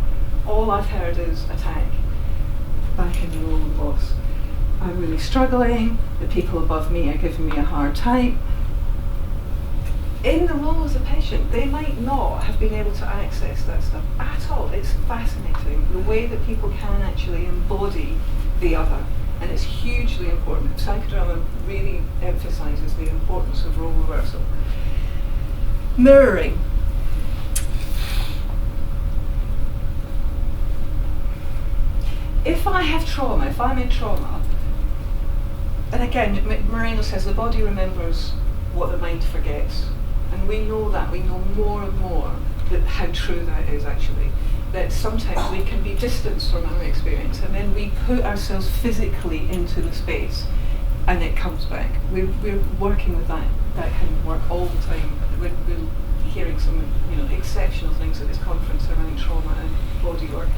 All I've heard is attack. Back in the role of boss. I'm really struggling, the people above me are giving me a hard time. In the role as a patient, they might not have been able to access that stuff at all. It's fascinating, the way that people can actually embody the other, and it's hugely important. Psychodrama really emphasises the importance of role reversal. Mirroring. If I have trauma, if I'm in trauma, and again, Moreno says the body remembers what the mind forgets. And we know that, we know more and more that how true that is actually. That sometimes we can be distanced from our experience and then we put ourselves physically into the space and it comes back. We're working with that kind of work all the time. We're hearing some exceptional things at this conference around trauma and body work.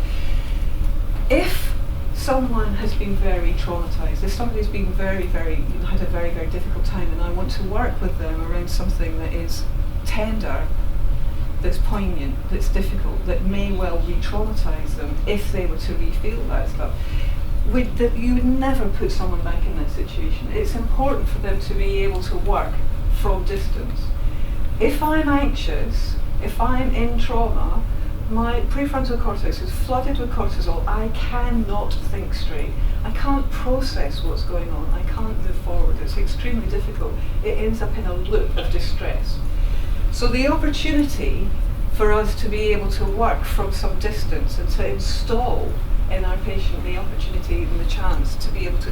If someone has been very traumatized, if somebody's been very, very, had a very, very difficult time, and I want to work with them around something that is tender, that's poignant, that's difficult, that may well re-traumatize them if they were to re-feel that stuff, you would never put someone back in that situation. It's important for them to be able to work from distance. If I'm anxious, if I'm in trauma, my prefrontal cortex is flooded with cortisol. I cannot think straight. I can't process what's going on. I can't move forward. It's extremely difficult. It ends up in a loop of distress. So the opportunity for us to be able to work from some distance and to install in our patient the opportunity and the chance to be able to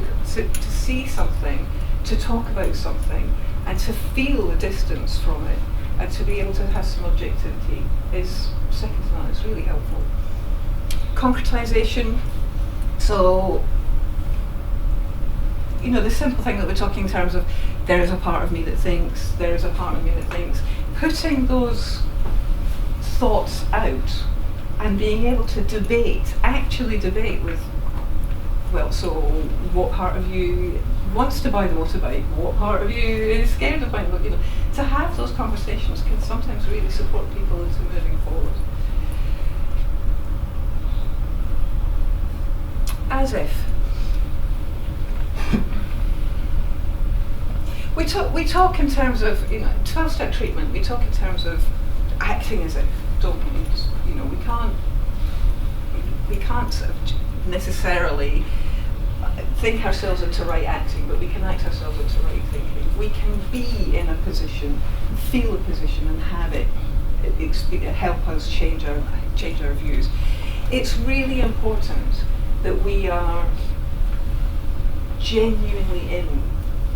see something, to talk about something, and to feel the distance from it, and to be able to have some objectivity is second to none. It's really helpful. Concretization. So, the simple thing that we're talking in terms of there is a part of me that thinks, there is a part of me that thinks. Putting those thoughts out and being able to actually debate with, well, so what part of you wants to buy the motorbike, what part of you is scared of buying? You know, to have those conversations can sometimes really support people into moving forward. As if. We talk in terms of, 12-step treatment, we talk in terms of acting as if, don't we? You know, we can't sort of necessarily think ourselves into right acting, but we can act ourselves into right thinking. We can be in a position, feel a position, and have it help us change our views. It's really important that we are genuinely in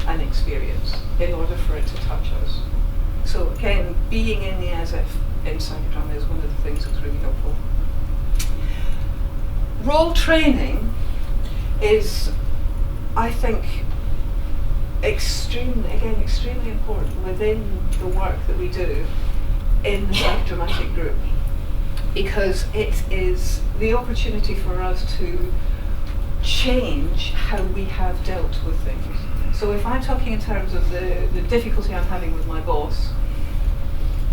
an experience in order for it to touch us. So again, being in the as if in psychodrama is one of the things that's really helpful. Role training is, I think, extremely important within the work that we do in the psychodramatic group, because it is the opportunity for us to change how we have dealt with things. So if I'm talking in terms of the difficulty I'm having with my boss,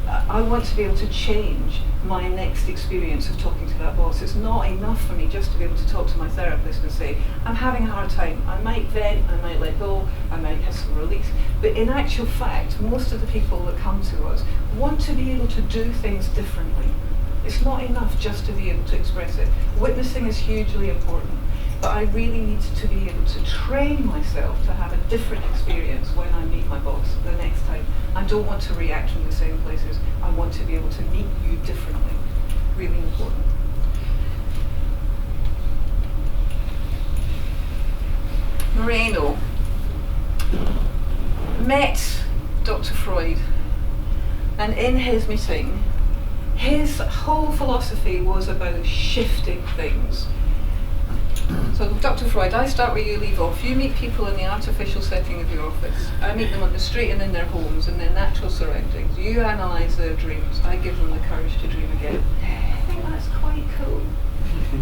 I want to be able to change my next experience of talking to that boss. It's not enough for me just to be able to talk to my therapist and say, I'm having a hard time. I might vent, I might let go, I might have some release. But in actual fact, most of the people that come to us want to be able to do things differently. It's not enough just to be able to express it. Witnessing is hugely important. But I really need to be able to train myself to have a different experience when I meet my boss the next time. I don't want to react from the same places. I want to be able to meet you differently. Really important. Moreno met Dr. Freud, and in his meeting, his whole philosophy was about shifting things. So Dr. Freud, I start where you leave off. You meet people in the artificial setting of your office. I meet them on the street and in their homes, in their natural surroundings. You analyse their dreams. I give them the courage to dream again. I think that's quite cool.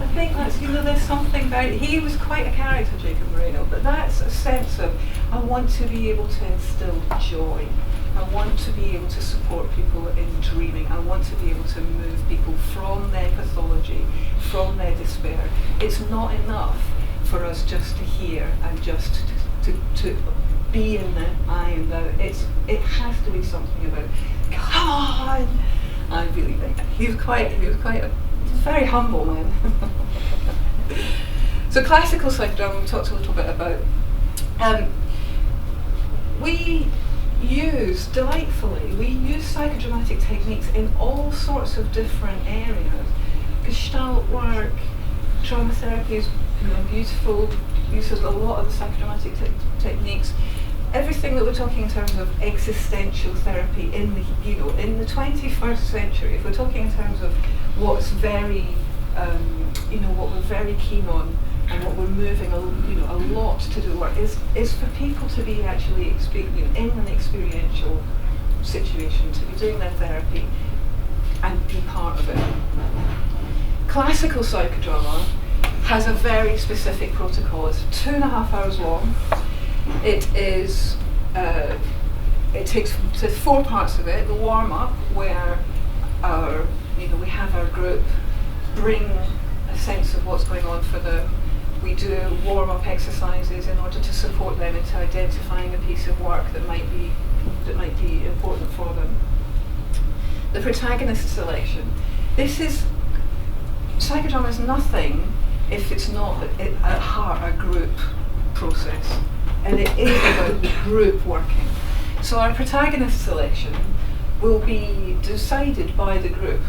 I think that's, there's something very, he was quite a character, Jacob Moreno, but that's a sense of, I want to be able to instill joy. I want to be able to support people in dreaming. I want to be able to move people from their pathology, from their despair. It's not enough for us just to hear and just to be in the I and thou. It has to be something about, come on! I really think he was quite a very humble man. So classical psychodrama, we talked a little bit about. We use psychodramatic techniques in all sorts of different areas. Gestalt work, trauma therapy is beautiful, uses a lot of the psychodramatic techniques. Everything that we're talking in terms of existential therapy in the 21st century, if we're talking in terms of what's very, what we're very keen on and what we're moving a lot to do work is for people to be actually in an experiential situation, to be doing their therapy and be part of it. Classical psychodrama has a very specific protocol. It's 2.5 hours long. It is. It takes 4 parts of it. The warm up, where we have our group bring a sense of what's going on for them. We do warm up exercises in order to support them into identifying a piece of work that might be important for them. The protagonist selection. Psychodrama is nothing if it's not at heart a group process, and it is about group working. So our protagonist selection will be decided by the group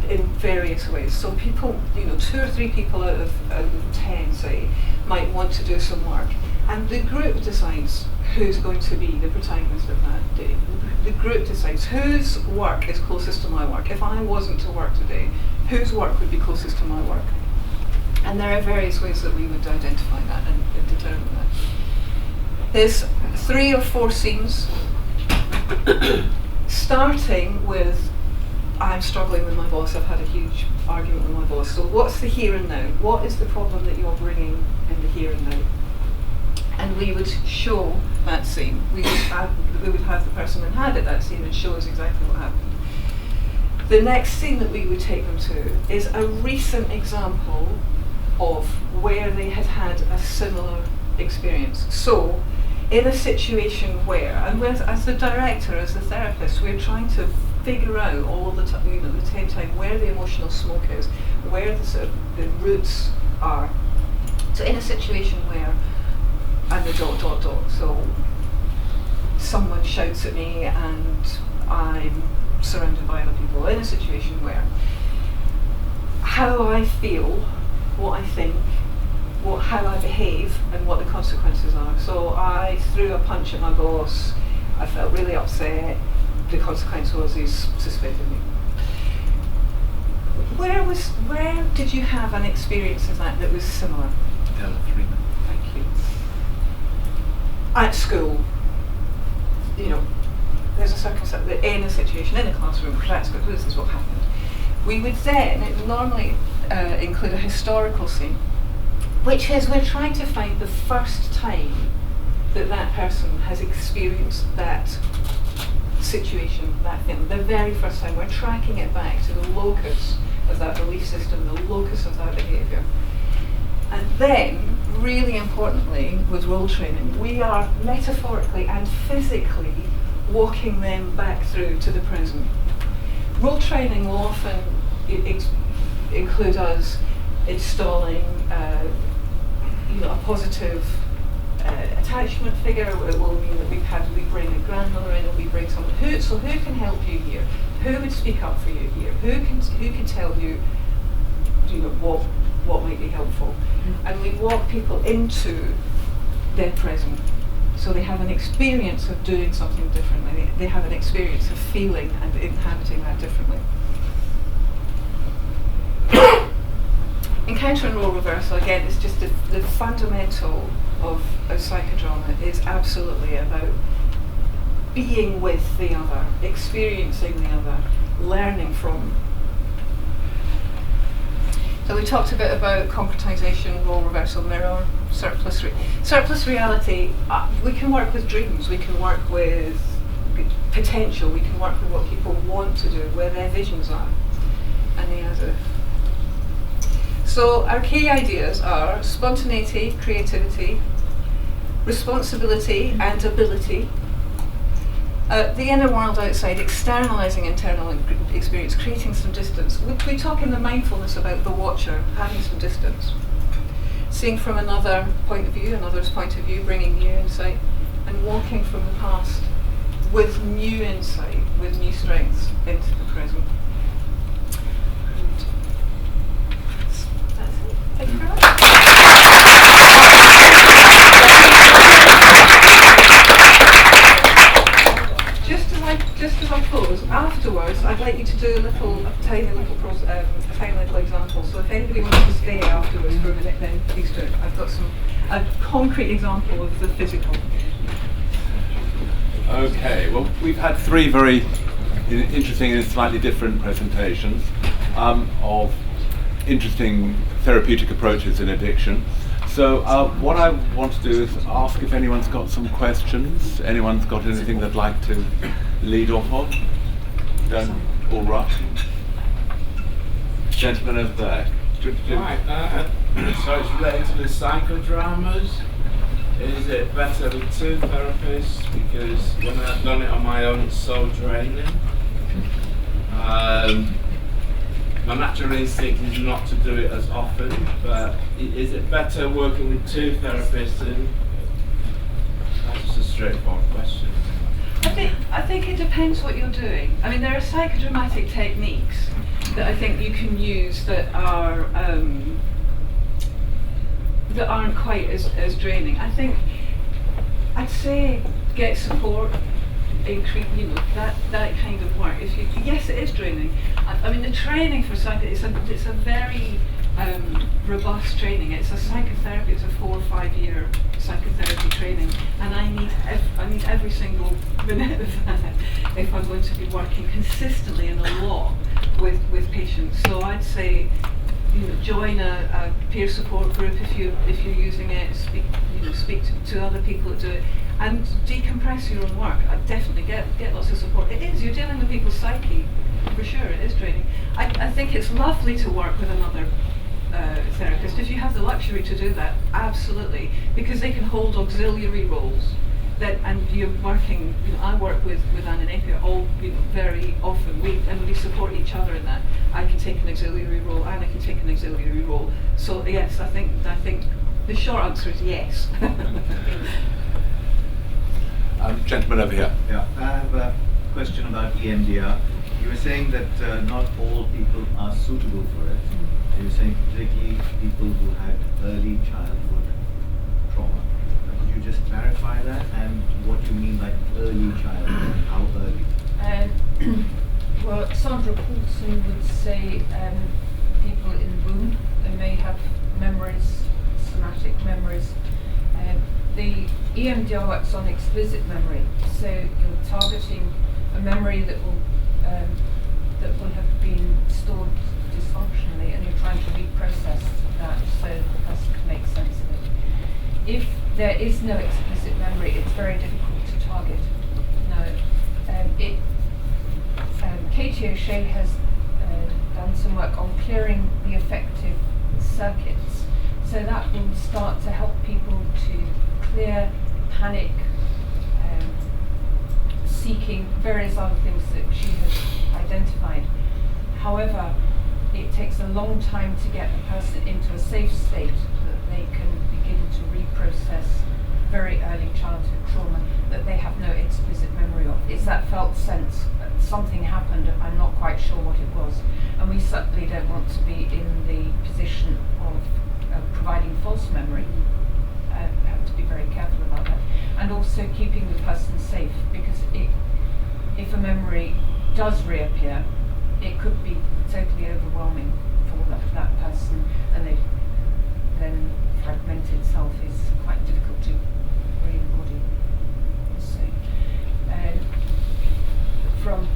in various ways. So people, 2 or 3 people out of 10, say, might want to do some work, and the group decides who's going to be the protagonist of that day. The group decides whose work is closest to my work. If I wasn't to work today, whose work would be closest to my work? And there are various ways that we would identify that and determine that. There's 3 or 4 scenes, starting with, I'm struggling with my boss, I've had a huge argument with my boss. So what's the here and now? What is the problem that you're bringing in the here and now? and we would show that scene. We would have the person inhabit that scene and show us exactly what happened. The next scene that we would take them to is a recent example of where they had had a similar experience. So, in a situation where, and as the director, as the therapist, we're trying to figure out all the time, the same time, where the emotional smoke is, where the sort of the roots are. So, in a situation where, and the ... So, someone shouts at me and I'm surrounded by other people. In a situation where how I feel, what I think, how I behave, and what the consequences are. So I threw a punch at my boss, I felt really upset, the consequence was he suspended me. Where did you have an experience of that was similar? Adela, 3 minutes. Thank you. At school, there's a circumstance that in a situation, in a classroom, practical, this is what happened. We would then, it would normally include a historical scene, which is we're trying to find the first time that that person has experienced that situation, that thing, the very first time. We're tracking it back to the locus of that belief system, the locus of that behaviour. And then, really importantly, with role training, we are metaphorically and physically walking them back through to the present. Role training will often include us installing a positive attachment figure. It will mean that we bring a grandmother in, or we bring someone who can help you here, who would speak up for you here, who can tell you what might be helpful. And we walk people into their present, so they have an experience of doing something differently. They have an experience of feeling and inhabiting that differently. Encounter and role reversal, again, is just the fundamental of psychodrama is absolutely about being with the other, experiencing the other, learning from. So we talked a bit about concretization, role reversal, mirror, surplus reality. We can work with dreams, we can work with potential, we can work with what people want to do, where their visions are, and the other. So our key ideas are spontaneity, creativity, responsibility and ability, the inner world outside, externalizing internal experience, creating some distance. We talk in the mindfulness about the watcher, having some distance, seeing from another point of view, another's point of view, bringing new insight, and walking from the past with new insight, with new strengths into the present. That's it. Thank you very much. Just as I close, afterwards, I'd like you to do a tiny little example. So if anybody wants to stay afterwards for a minute, then please do. I've got a concrete example of the physical. Okay, well, we've had 3 very interesting and slightly different presentations of interesting therapeutic approaches in addiction. So what I want to do is ask if anyone's got some questions. Anyone's got anything they'd like to lead off on? Don't all rush. Gentleman over there. Right, so it's related to the psychodramas. Is it better with 2 therapists? Because when I've done it on my own, it's so draining. My natural instinct is not to do it as often, but is it better working with 2 therapists? And that's just a straightforward question. I think it depends what you're doing. I mean, there are psychodramatic techniques that I think you can use that are that aren't quite as draining. I think I'd say get support, that kind of work. Yes, it is draining. I mean, the training for psycho it's a very robust training. It's a psychotherapy. It's a 4 or 5 year psychotherapy training, and I need every single minute of that if I'm going to be working consistently and a lot with patients. So I'd say, join a peer support group if you're using it. Speak, speak to other people that do it, and decompress your own work. I definitely get lots of support. It is, you're dealing with people's psyche, for sure, it is draining. I think it's lovely to work with another therapist if you have the luxury to do that, absolutely, because they can hold auxiliary roles. And you're working, I work with Anne and Apia all, very often, we support each other in that. I can take an auxiliary role, Anna can take an auxiliary role. So yes, I think the short answer is yes. Gentleman over here. Yeah, I have a question about EMDR. You were saying that not all people are suitable for it. You were saying particularly people who had early childhood trauma. Could you just clarify that and what you mean by early childhood? How early? Well, Sandra Paulson would say people in the womb, they may have memories, somatic memories. The EMDR works on explicit memory, so you're targeting a memory that will have been stored dysfunctionally, and you're trying to reprocess that so the person can make sense of it. If there is no explicit memory, it's very difficult to target. Now, Katie O'Shea has done some work on clearing the affective circuits, so that will start to help people to clear panic, seeking various other things that she has identified. However, it takes a long time to get the person into a safe state that they can begin to reprocess very early childhood trauma that they have no explicit memory of. It's that felt sense that something happened, I'm not quite sure what it was. And we certainly don't want to be in the position of providing false memory. We have to be very careful about that. And also keeping the person safe, because if a memory does reappear, it could be totally overwhelming for that person, and then fragmented self is quite difficult to re-embody. So, from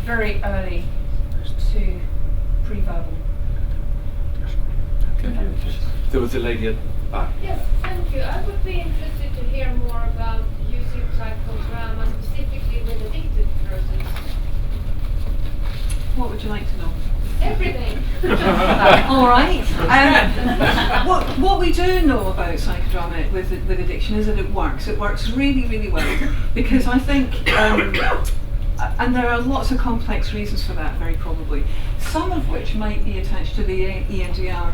very early to pre-verbal. Okay. There was a lady at the back. Yes, thank you. I would be interested to hear more about using psychodrama specifically with addicted persons. What would you like to know? Everything. All right. What we do know about psychodrama with addiction is that it works. It works really, really well, because I think, and there are lots of complex reasons for that, very probably. Some of which might be attached to the EMDR,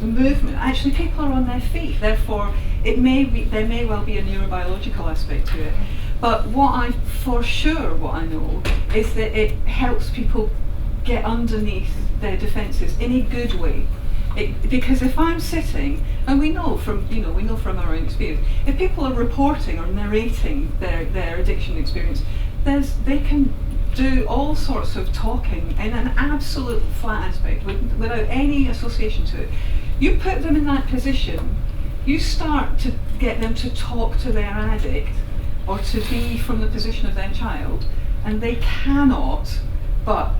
the movement. Actually, people are on their feet. Therefore, there may well be a neurobiological aspect to it. But what I know is that it helps people get underneath their defences in a good way. Because if I'm sitting, and we know from our own experience, if people are reporting or narrating their addiction experience, they can do all sorts of talking in an absolute flat aspect without any association to it. You put them in that position, you start to get them to talk to their addict or to be from the position of their child, and they cannot but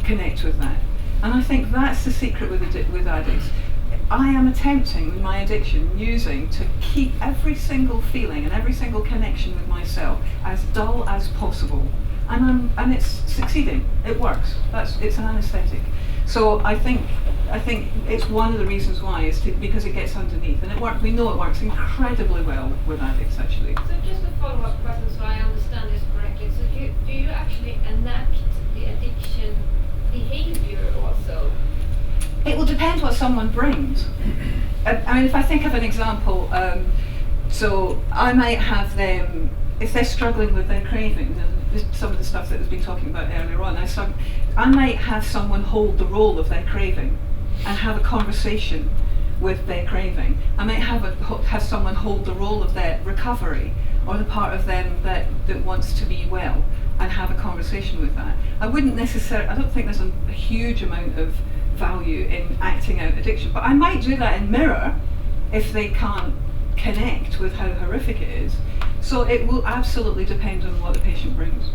connect with that. And I think that's the secret with addicts. I am attempting with my addiction to keep every single feeling and every single connection with myself as dull as possible. And it's succeeding. It works. It's an anaesthetic. So I think it's one of the reasons why is because it gets underneath, and we know it works incredibly well with addicts actually. So just a follow-up question, so I understand this correctly. So do you actually enact the addiction behavior also? It will depend what someone brings. I mean, if I think of an example, so I might have them, if they're struggling with their cravings, and some of the stuff that was been talking about earlier on, I might have someone hold the role of their craving and have a conversation with their craving. I might have someone hold the role of their recovery, or the part of them that wants to be well, and have a conversation with that. I don't think there's a huge amount of value in acting out addiction, but I might do that in mirror if they can't connect with how horrific it is. So it will absolutely depend on what the patient brings.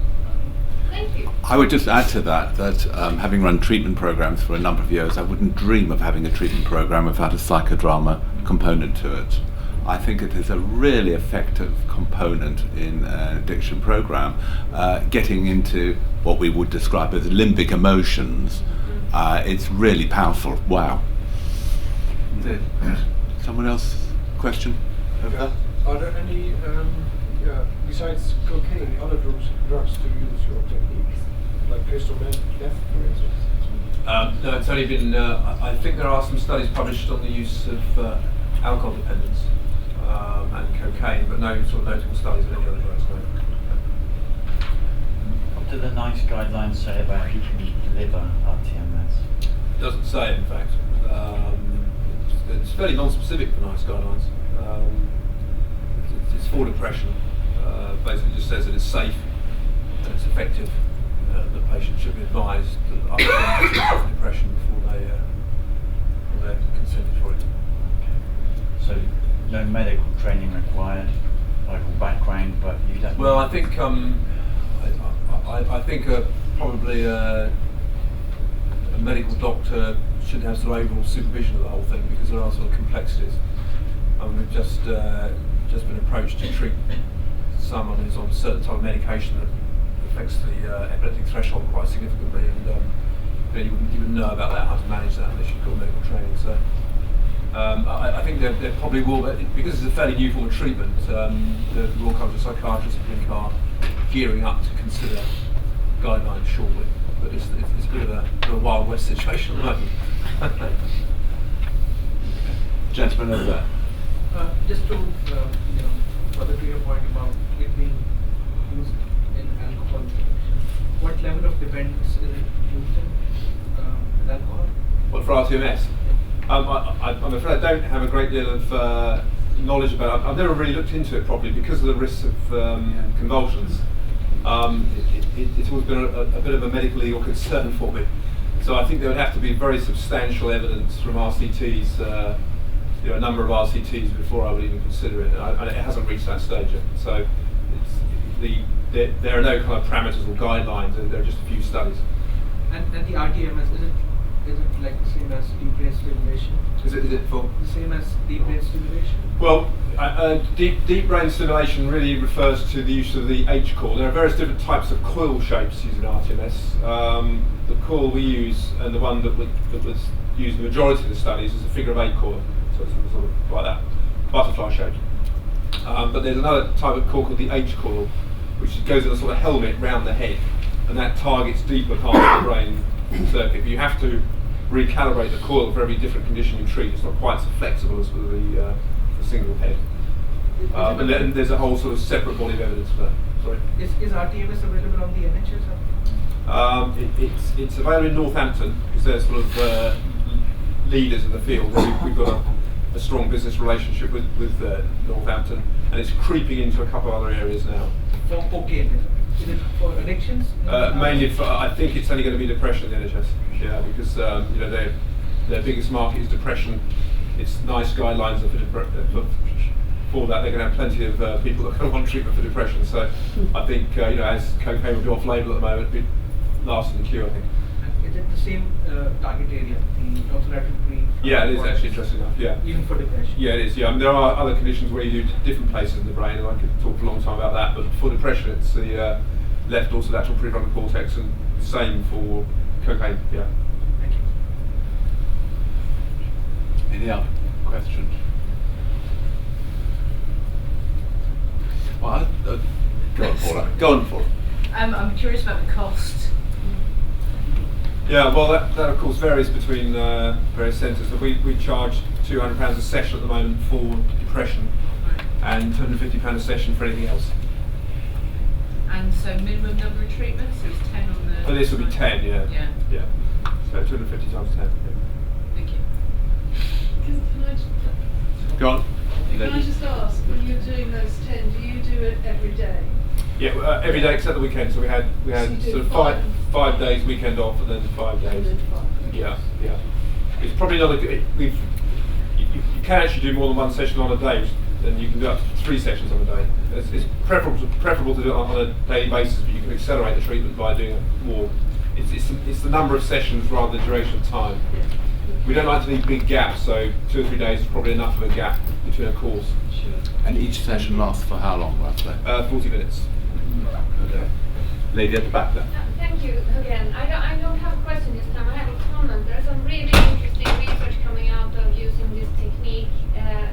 Thank you. I would just add to that having run treatment programs for a number of years, I wouldn't dream of having a treatment program without a psychodrama component to it. I think it is a really effective component in an addiction program, getting into what we would describe as limbic emotions. It's really powerful. Wow. Someone else? Question? Over there? Are there any, besides cocaine, other drugs to use your techniques, like crystal meth, for instance? No, it's only been, I think there are some studies published on the use of alcohol dependence and cocaine, but no sort of notable studies of any other drugs, no. What do the NICE guidelines say about who can deliver RTMS? It doesn't say, in fact. It's fairly non-specific for NICE guidelines. It's for depression. Basically just says that it's safe and it's effective. The patient should be advised that after depression before they're consented for it. Okay. So no medical training required, local background, but you don't. Well, I think I think probably a medical doctor should have sort of overall supervision of the whole thing, because there are sort of complexities. We've just been approached to treat someone who's on a certain type of medication that affects the epileptic threshold quite significantly, and you wouldn't know about that, how to manage that unless you've got medical training. So I think there probably will, but because it's a fairly new form of treatment, the Royal College of Psychiatrists are gearing up to consider guidelines shortly. But it's a bit of a Wild West situation at the moment. Gentleman over there. Just to further to your point about it being used in alcohol, what level of dependence is it used in with alcohol? What, for RTMS? I'm afraid I don't have a great deal of knowledge about it. I've never really looked into it properly because of the risks of convulsions. It's always been a bit of a medical legal concern for me. So I think there would have to be very substantial evidence from RCTs, a number of RCTs before I would even consider it. And it hasn't reached that stage yet. So there are no kind of parameters or guidelines. There are just a few studies. And the RTMS, is it like the same as deep brain stimulation? Is it for? The same as deep brain stimulation? Well, deep brain stimulation really refers to the use of the H coil. There are various different types of coil shapes using RTMS. The coil we use, and the one that was used in the majority of the studies, is a figure of 8 coil. So it's sort of like that, butterfly shaped. But there's another type of coil called the H coil, which goes in a sort of helmet round the head, and that targets deeper parts of the brain circuit. You have to recalibrate the coil for every different condition you treat. It's not quite so flexible as with the single head. And then there's a whole sort of separate body of evidence for that. Sorry. Is RTMS available on the NHS? It's available in Northampton because they're sort of leaders in the field. We've got a strong business relationship with Northampton, and it's creeping into a couple of other areas now. For cocaine, is it for addictions? Mainly for, I think it's only going to be depression in the NHS. Yeah, because their biggest market is depression. It's NICE guidelines for that. They're going to have plenty of people that are going to want treatment for depression. So I think as cocaine will be off-label at the moment, it'll be last in the queue, I think. Is it the same target area, the dorsolateral brain? Yeah, it is actually, interesting enough. Yeah. Even for depression? Yeah, it is. Yeah, I mean, there are other conditions where you do different places in the brain, and I could talk for a long time about that. But for depression, it's the left dorsolateral prefrontal cortex, and same for cocaine. Yeah. Thank you. Any other questions? Well, go on, Paula. Go on, Paula. I'm curious about the cost. Yeah, well, that of course varies between various centres. So we charge £200 a session at the moment for depression, and £250 a session for anything else. And so minimum number of treatments, so it's 10 on the... For this will be 10, yeah. Yeah. So 250 times 10. Yeah. Thank you. Can I just, Go on. can I just ask, when you're doing those 10, do you do it every day? Yeah, every day except the weekend. So we had So you do sort of five? 5 days weekend off, and then 5 days. And then 5. Yeah. It's probably not a good. You can actually do more than one session on a day. Which then you can do up to 3 sessions on a day. It's preferable to do it on a daily basis, but you can accelerate the treatment by doing more. It's the number of sessions rather than the duration of time. We don't like to leave big gaps, so 2 or 3 days is probably enough of a gap between a course. And each session lasts for how long, roughly? 40 minutes. Okay. Lady at the back there. Thank you again. I don't have a question this time. I have a comment. There's some really interesting research coming out of using this technique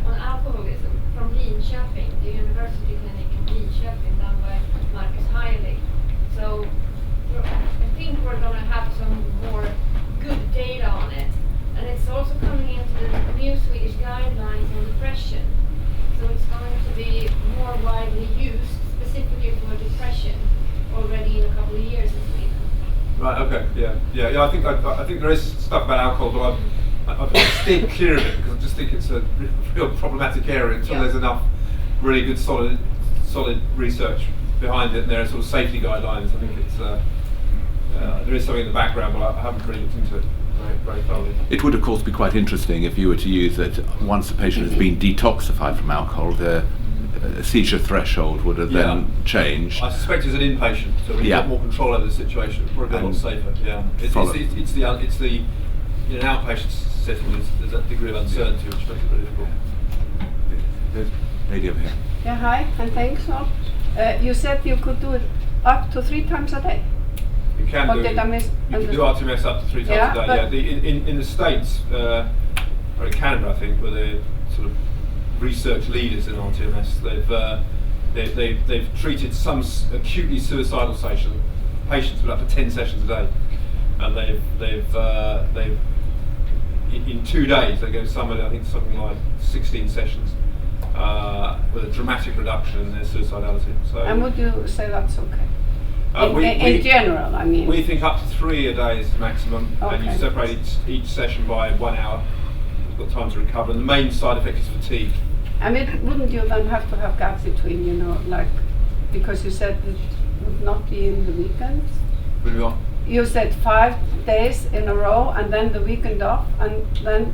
on alcoholism from Linköping, the university clinic in Linköping, done by Marcus Heilig. So I think we're going to have some more good data on it. And it's also coming into the new Swedish guidelines on depression. So it's going to be more widely used, specifically for depression, already in a couple of years in Sweden. Right. Okay. Yeah. I think there is stuff about alcohol, but I've stayed clear of it because I just think it's a real problematic area until there's enough really good solid research behind it. And there are sort of safety guidelines. I think it's there is something in the background, but I haven't really looked into it very thoroughly. It would of course be quite interesting if you were to use it once the patient has been detoxified from alcohol, their seizure threshold would have then changed. I suspect as an inpatient, so we've got more control over the situation, it's probably a lot safer. Yeah, it's the in an outpatient setting there's that degree of uncertainty which makes it very difficult. There's a lady over here. Yeah, hi, and thanks. You said you could do it up to 3 times a day. You can Or do. did I miss- You can do RTMS up to 3 times a day. In the States, or in Canada, I think, where they're sort of research leaders in RTMS, they've treated some acutely suicidal patients with up to 10 sessions a day, and they've in 2 days they go somewhere, I think something like 16 sessions with a dramatic reduction in their suicidality. So, And would you say that's okay? in general, I mean. We think up to 3 a day is the maximum, and you Okay. separate each session by 1 hour. You've got time to recover, and the main side effect is fatigue. I mean, wouldn't you then have to have gaps between, like, because you said it would not be in the weekends? Really well. You said 5 days in a row and then the weekend off and then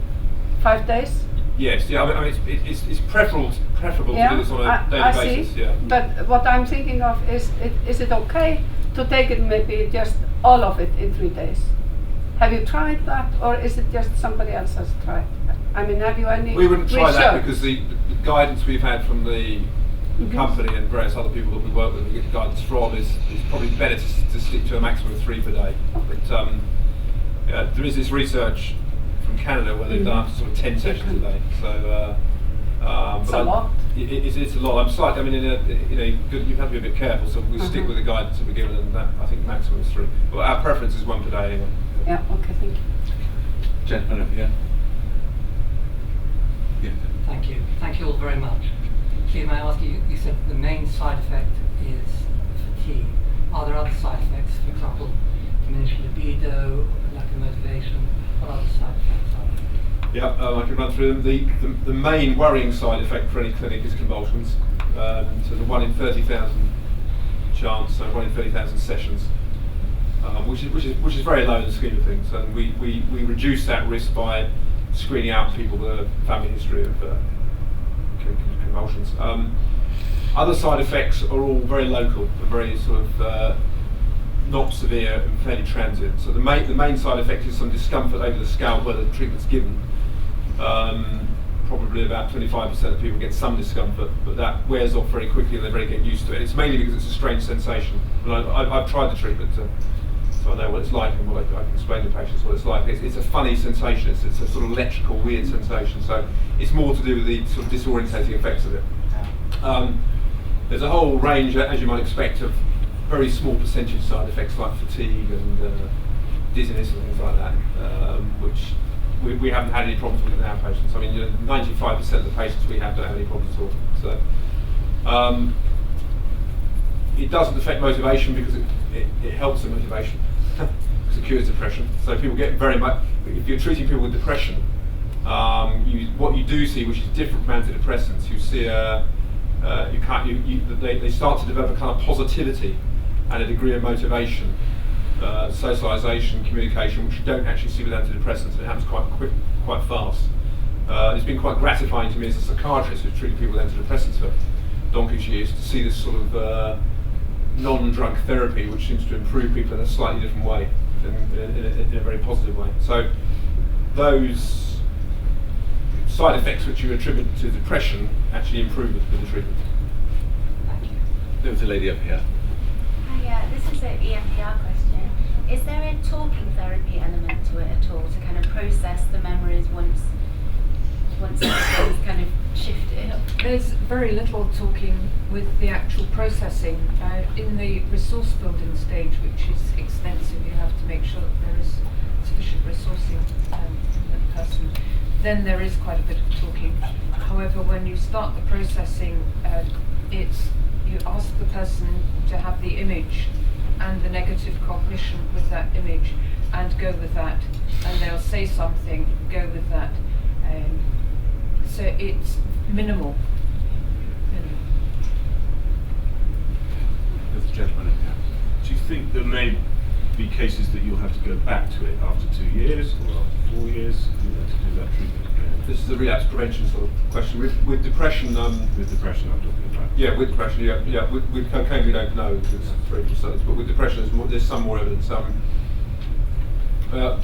5 days? Yes, yeah. I mean, it's preferable to do this on a daily basis. See. Yeah. But what I'm thinking of is it okay to take it maybe just all of it in 3 days? Have you tried that, or is it just somebody else has tried? I mean, have you any? We wouldn't try that research? because the guidance we've had from the company and various other people that we work with, we get guidance from, is probably better to stick to a maximum of 3 per day. But there is this research from Canada where they've done up to sort of 10 sessions a day. So It's a lot. It's a lot. I mean, you have to be a bit careful. So we stick with the guidance that we're given, and that I think maximum is 3. But our preference is 1 per day anyway. Yeah. Okay. Thank you. Gentleman over here. Yeah. Thank you. Thank you all very much. Leigh, may I ask you, you said the main side effect is fatigue. Are there other side effects, for example, diminished libido, lack of motivation? What other side effects are there? Yeah, I can run through them. The main worrying side effect for any clinic is convulsions. So the 1 in 30,000 chance, so 1 in 30,000 sessions, which is very low in the scheme of things. And we reduce that risk by screening out people with a family history of convulsions. Other side effects are all very local, very sort of not severe and fairly transient. So the main side effect is some discomfort over the scalp where the treatment's given. Probably about 25% of people get some discomfort, but that wears off very quickly and they very get used to it. It's mainly because it's a strange sensation. And I've tried the treatment, so I know what it's like and what I can explain to patients what it's like. It's a funny sensation. It's a sort of electrical, weird sensation. So it's more to do with the sort of disorientating effects of it. There's a whole range, as you might expect, of very small percentage side effects like fatigue and dizziness and things like that, which we haven't had any problems with in our patients. I mean, 95% of the patients we have don't have any problems at all. So it doesn't affect motivation because it helps the motivation because it cures depression. So people get very much. If you're treating people with depression, what you do see, which is different from antidepressants, you see they start to develop a kind of positivity and a degree of motivation, socialisation, communication, which you don't actually see with antidepressants. It happens quite quick, quite fast. It's been quite gratifying to me as a psychiatrist who's treated people with antidepressants for donkey's years to see this sort of non-drug therapy which seems to improve people in a slightly different way, in a very positive way. So those side effects which you attribute to depression actually improve with the treatment. Thank you. There was a lady up here. Hi, this is an EMDR question. Is there a talking therapy element to it at all to kind of process the memories once everything's kind of shifted? There's very little talking with the actual processing. In the resource building stage, which is extensive, you have to make sure that there is sufficient resourcing from the person. Then there is quite a bit of talking. However, when you start the processing, you ask the person to have the image and the negative cognition with that image and go with that, and they'll say something, go with that. So it's minimal. There's a gentleman in here. Do you think there may be cases that you'll have to go back to it after 2 years or after 4 years to do that treatment again? This is a relapse prevention sort of question. With depression, with depression, I'm talking about. yeah, with depression, yeah. With cocaine, we don't know because it's very few studies. But with depression, there's some more evidence.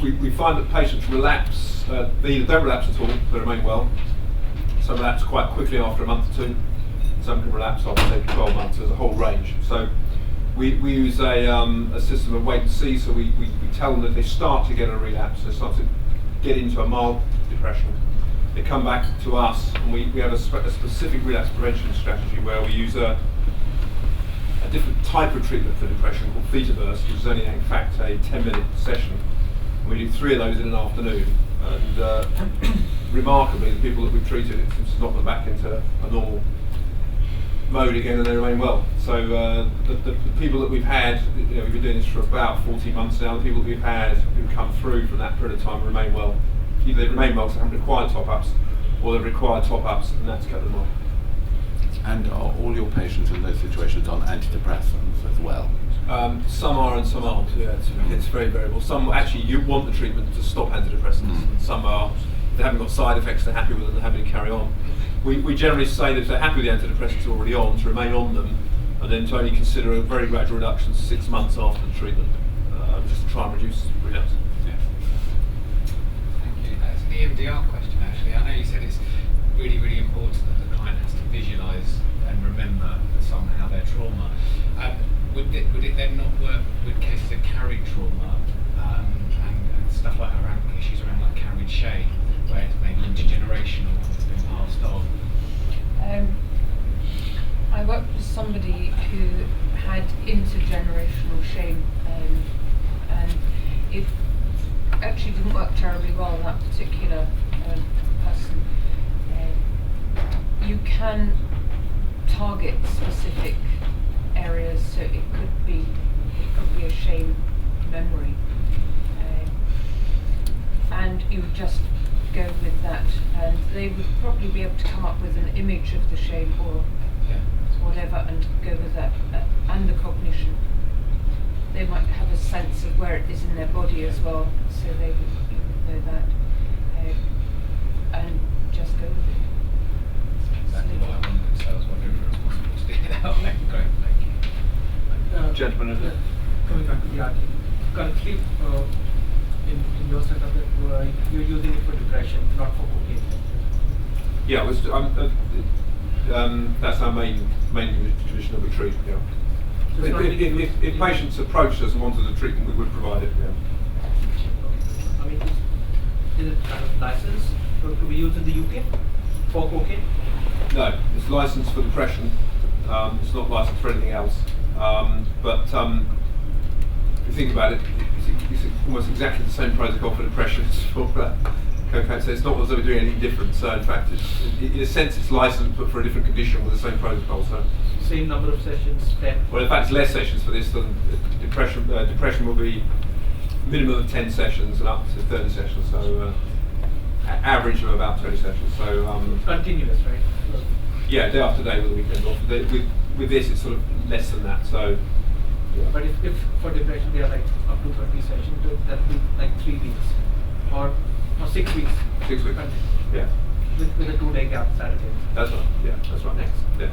We find that patients relapse. They either don't relapse at all, they remain well. Some relapse quite quickly after a month or two. Some can relapse after say 12 months. There's a whole range. So we use a system of wait and see. So we tell them that if they start to get a relapse, they start to get into a mild depression, they come back to us, and we have a specific relapse prevention strategy where we use a different type of treatment for depression called theta burst, which is only in fact a 10-minute session. And we do 3 of those in an afternoon. And remarkably, the people that we've treated, it seems to knock them back into a normal mode again, and they remain well. So the people that we've had, we've been doing this for about 14 months now. The people that we've had who come through from that period of time remain well. Either they remain well because they haven't required top-ups, or they've required top-ups, and that's kept them well. And are all your patients in those situations on antidepressants as well? Some are and some aren't. Yeah, it's very variable. Some actually you want the treatment to stop antidepressants. Some are, if they haven't got side effects, they're happy with them, they're happy to carry on. We generally say that if they're happy with the antidepressants already on, to remain on them, and then to only consider a very gradual reduction 6 months after the treatment, just to try and reduce relapse. Yes. Thank you. That's an EMDR question actually. I know you said it's really, really important that the client has to visualise and remember somehow their trauma. Would it then not work with cases of carried trauma and stuff like around issues around like carried shame, where it's maybe intergenerational, it's been passed on? I worked with somebody who had intergenerational shame, and it actually didn't work terribly well, that particular person. You can target specific areas, so it could be a shame memory, and you would just go with that, and they would probably be able to come up with an image of the shame or whatever and go with that, and the cognition. They might have a sense of where it is in their body as well, so you would know that, and just go with it. Exactly what I wanted, so I was wondering if it was possible to do that. Great, thank you. Gentleman over there. Coming back to the article, currently in your setup, you're using it for depression, not for cocaine. Yeah, that's our main condition that we treat. Yeah. So If patients approached us and wanted the treatment, we would provide it. Yeah. I mean, is it kind of licensed to be used in the UK for cocaine? No, it's licensed for depression. It's not licensed for anything else. But if you think about it, it's almost exactly the same protocol for depression as for cocaine. So it's not as though we're doing anything different. So in fact, in a sense, it's licensed, but for a different condition with the same protocol. So same number of sessions, 10. Well, in fact, it's less sessions for this than depression. Depression will be minimum of 10 sessions and up to 30 sessions. So average of about 20 sessions. So continuous, right? Yeah, day after day with the weekend off. With this, it's sort of less than that. So. Yeah. But if for depression they are like up to 30 sessions, that would be like 3 weeks or 6 weeks. 6 weeks. Yeah. with a 2-day gap Saturday. That's right. Yeah, that's right. Next. Yeah.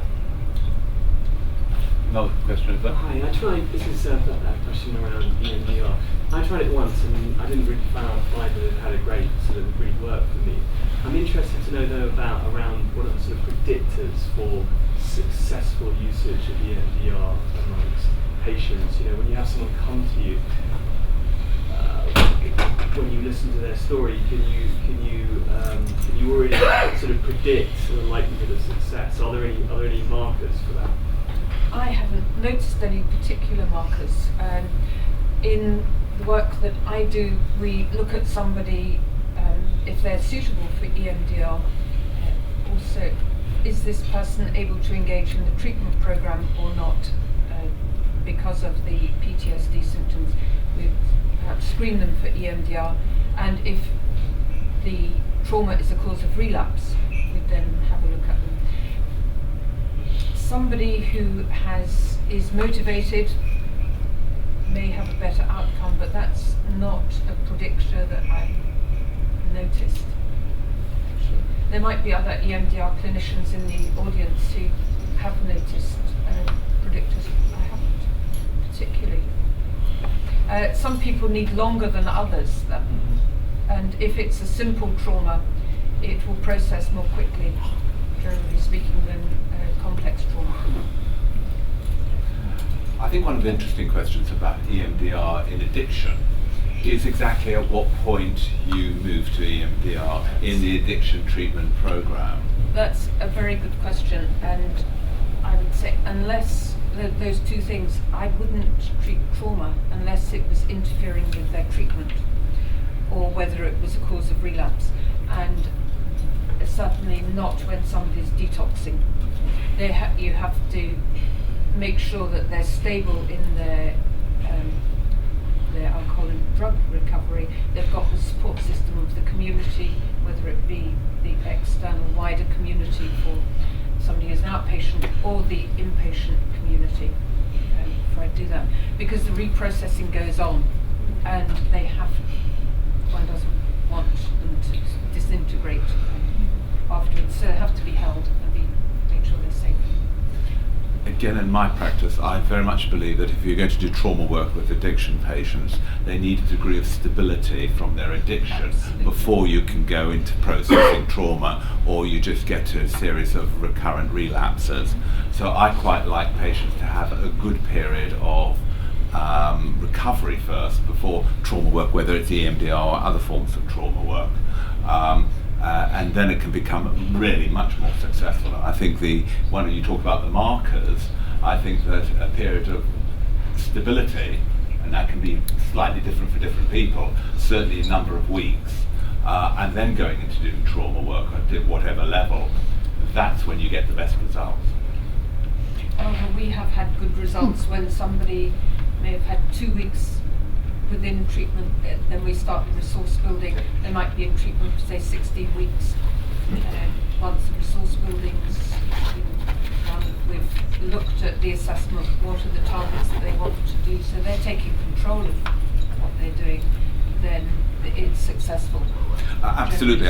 Another question is that? Hi, this is a question around EMDR. I tried it once and I didn't really find that it had a great sort of really work for me. I'm interested to know though around what are the sort of predictors for successful usage of EMDR amongst patients. You know, when you have someone come to you, when you listen to their story, can you already sort of predict the likelihood of success? Are there any markers for that? I haven't noticed any particular markers. In the work that I do, we look at somebody, if they're suitable for EMDR, also, is this person able to engage in the treatment program or not? Because of the PTSD symptoms, we perhaps screen them for EMDR, and if the trauma is a cause of relapse, we then have a look at them. Somebody who is motivated may have a better outcome, but that's not a predictor that I've noticed. Actually, there might be other EMDR clinicians in the audience who have noticed predictors. I haven't particularly. Some people need longer than others, and if it's a simple trauma, it will process more quickly, generally speaking, than complex trauma. I think one of the interesting questions about EMDR in addiction is exactly at what point you move to EMDR in the addiction treatment program. That's a very good question, and I would say unless those two things, I wouldn't treat trauma unless it was interfering with their treatment or whether it was a cause of relapse, and certainly not when somebody's detoxing. You have to make sure that they're stable in their alcohol and drug recovery. They've got the support system of the community, whether it be the external wider community for somebody who's an outpatient or the inpatient community, before I do that. Because the reprocessing goes on, and one doesn't want them to disintegrate afterwards, so they have to be held and make sure they're safe. Again, in my practice, I very much believe that if you're going to do trauma work with addiction patients, they need a degree of stability from their addiction. Absolutely. Before you can go into processing trauma, or you just get to a series of recurrent relapses. So I quite like patients to have a good period of recovery first before trauma work, whether it's EMDR or other forms of trauma work. And then it can become really much more successful. I think when you talk about the markers, I think that a period of stability, and that can be slightly different for different people, certainly a number of weeks, and then going into doing trauma work at whatever level, that's when you get the best results. We have had good results when somebody may have had 2 weeks within treatment, then we start the resource building. They might be in treatment for say 16 weeks. Once the resource building's been done, we've looked at the assessment, what are the targets that they want to do, so they're taking control of what they're doing, then it's successful. Absolutely,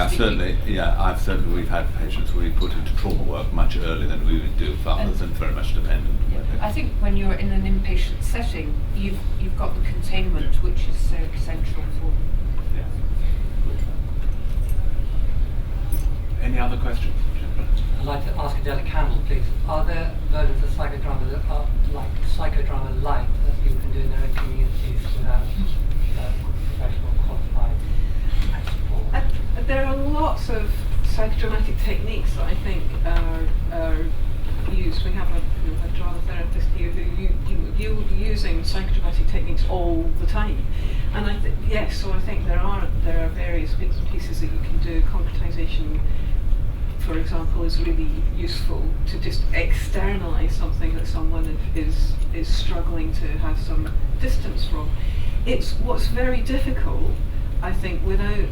we've had patients we put into trauma work much earlier than we would do with others, and very much dependent. Yeah. I think when you're in an inpatient setting, you've got the containment, which is so essential for them. Yeah. Any other questions? I'd like to ask Adela Campbell, please. Are there versions of psychodrama that are like psychodrama light that people can do in their own communities without professional qualified support? There are lots of psychodramatic techniques that I think are used. We have a drama therapist here who using psychodramatic techniques all the time, and I think there are various bits and pieces that you can do. Concretization, for example, is really useful to just externalize something that someone is struggling to have some distance from. It's what's very difficult, I think, without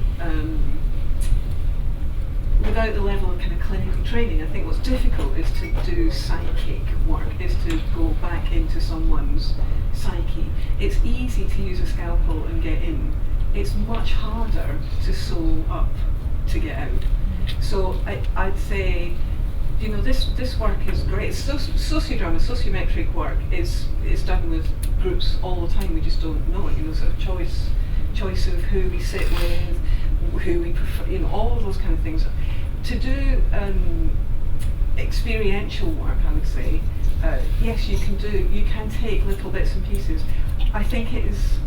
the level of kind of clinical training. I think what's difficult is to do psychic work, is to go back into someone's psyche. It's easy to use a scalpel and get in. It's much harder to sew up to get out. So I'd say, you know, this work is great. Sociodrama, sociometric work is done with groups all the time. We just don't know it. You know, sort of choice of who we sit with, who we prefer. You know, all of those kind of things. To do experiential work, I would say, yes, you can take little bits and pieces. I think it's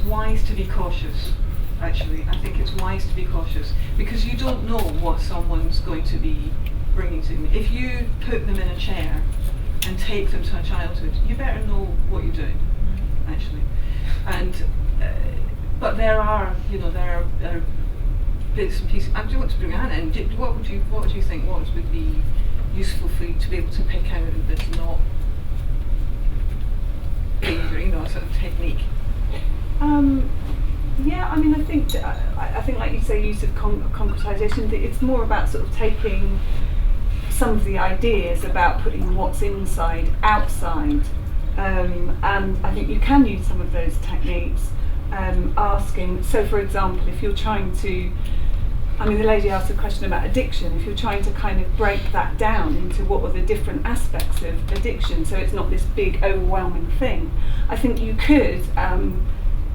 wise to be cautious. Actually, I think it's wise to be cautious because you don't know what someone's going to be bringing to you. If you put them in a chair and take them to a childhood, you better know what you're doing, actually. And but there are bits and pieces. I do want to bring Anna in. What would you think? What would be useful for you to be able to pick out that's not dangerous, you know, a sort of technique? Yeah, I mean, I think like you say, use of concretisation. It's more about sort of taking some of the ideas about putting what's inside outside, and I think you can use some of those techniques. Asking, so for example, if you're trying to, I mean, the lady asked a question about addiction. If you're trying to kind of break that down into what are the different aspects of addiction, so it's not this big overwhelming thing, I think you could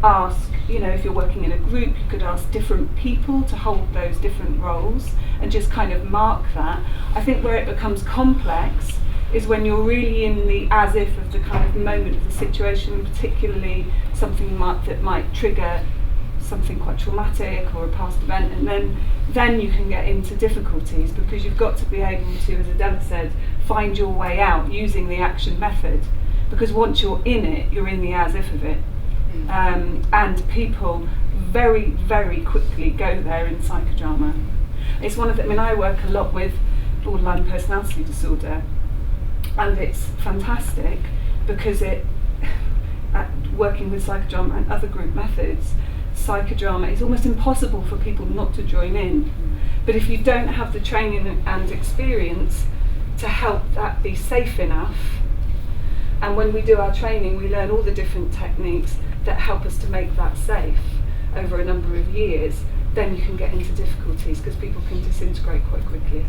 ask, you know, if you're working in a group, you could ask different people to hold those different roles and just kind of mark that. I think where it becomes complex is when you're really in the as if of the kind of moment of the situation, and particularly something that might trigger something quite traumatic or a past event, and then you can get into difficulties because you've got to be able to, as Adela said, find your way out using the action method, because once you're in it, you're in the as if of it. And people very, very quickly go there in psychodrama. It's one of the, I mean, I work a lot with borderline personality disorder, and it's fantastic because working with psychodrama and other group methods, psychodrama is almost impossible for people not to join in. But if you don't have the training and experience to help that be safe enough, and when we do our training, we learn all the different techniques that help us to make that safe over a number of years, then you can get into difficulties because people can disintegrate quite quickly.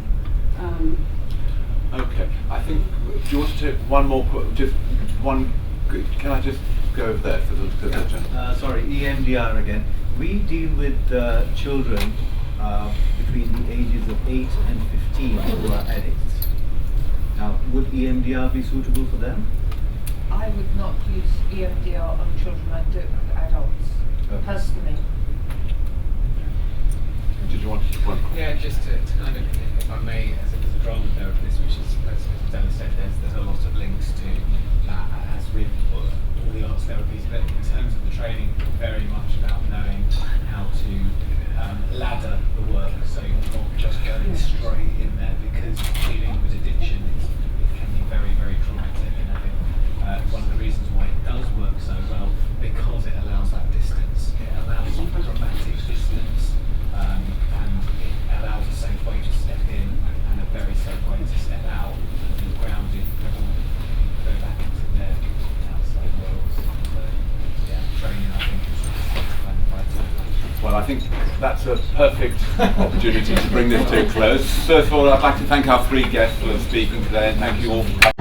Okay, I think, do you want to take one more, just one, can I just go over there for the sorry, EMDR again. We deal with children between the ages of 8 and 15 who are addicts. Now, would EMDR be suitable for them? I would not use EMDR on children. I do it with adults, personally. Did you want to one? Yeah, just to kind of, if I may, as a drama therapist, which is, as Adela said, there's a lot of links to that, as with all the arts therapies, but in terms of the training, very much about knowing how to ladder the work, so you're not just going straight in there, because dealing with addiction it can be very, very traumatic, and I think one of the reasons why it does work so well, because it allows that distance, it allows dramatic distance, and it allows a safe way to step in and a very safe way to step out and be grounded before you go back into their outside worlds. So, yeah, training I think is kind of vital. Well, I think that's a perfect opportunity to bring this to a close. First of all, I'd like to thank our three guests for speaking today, and thank you all for coming.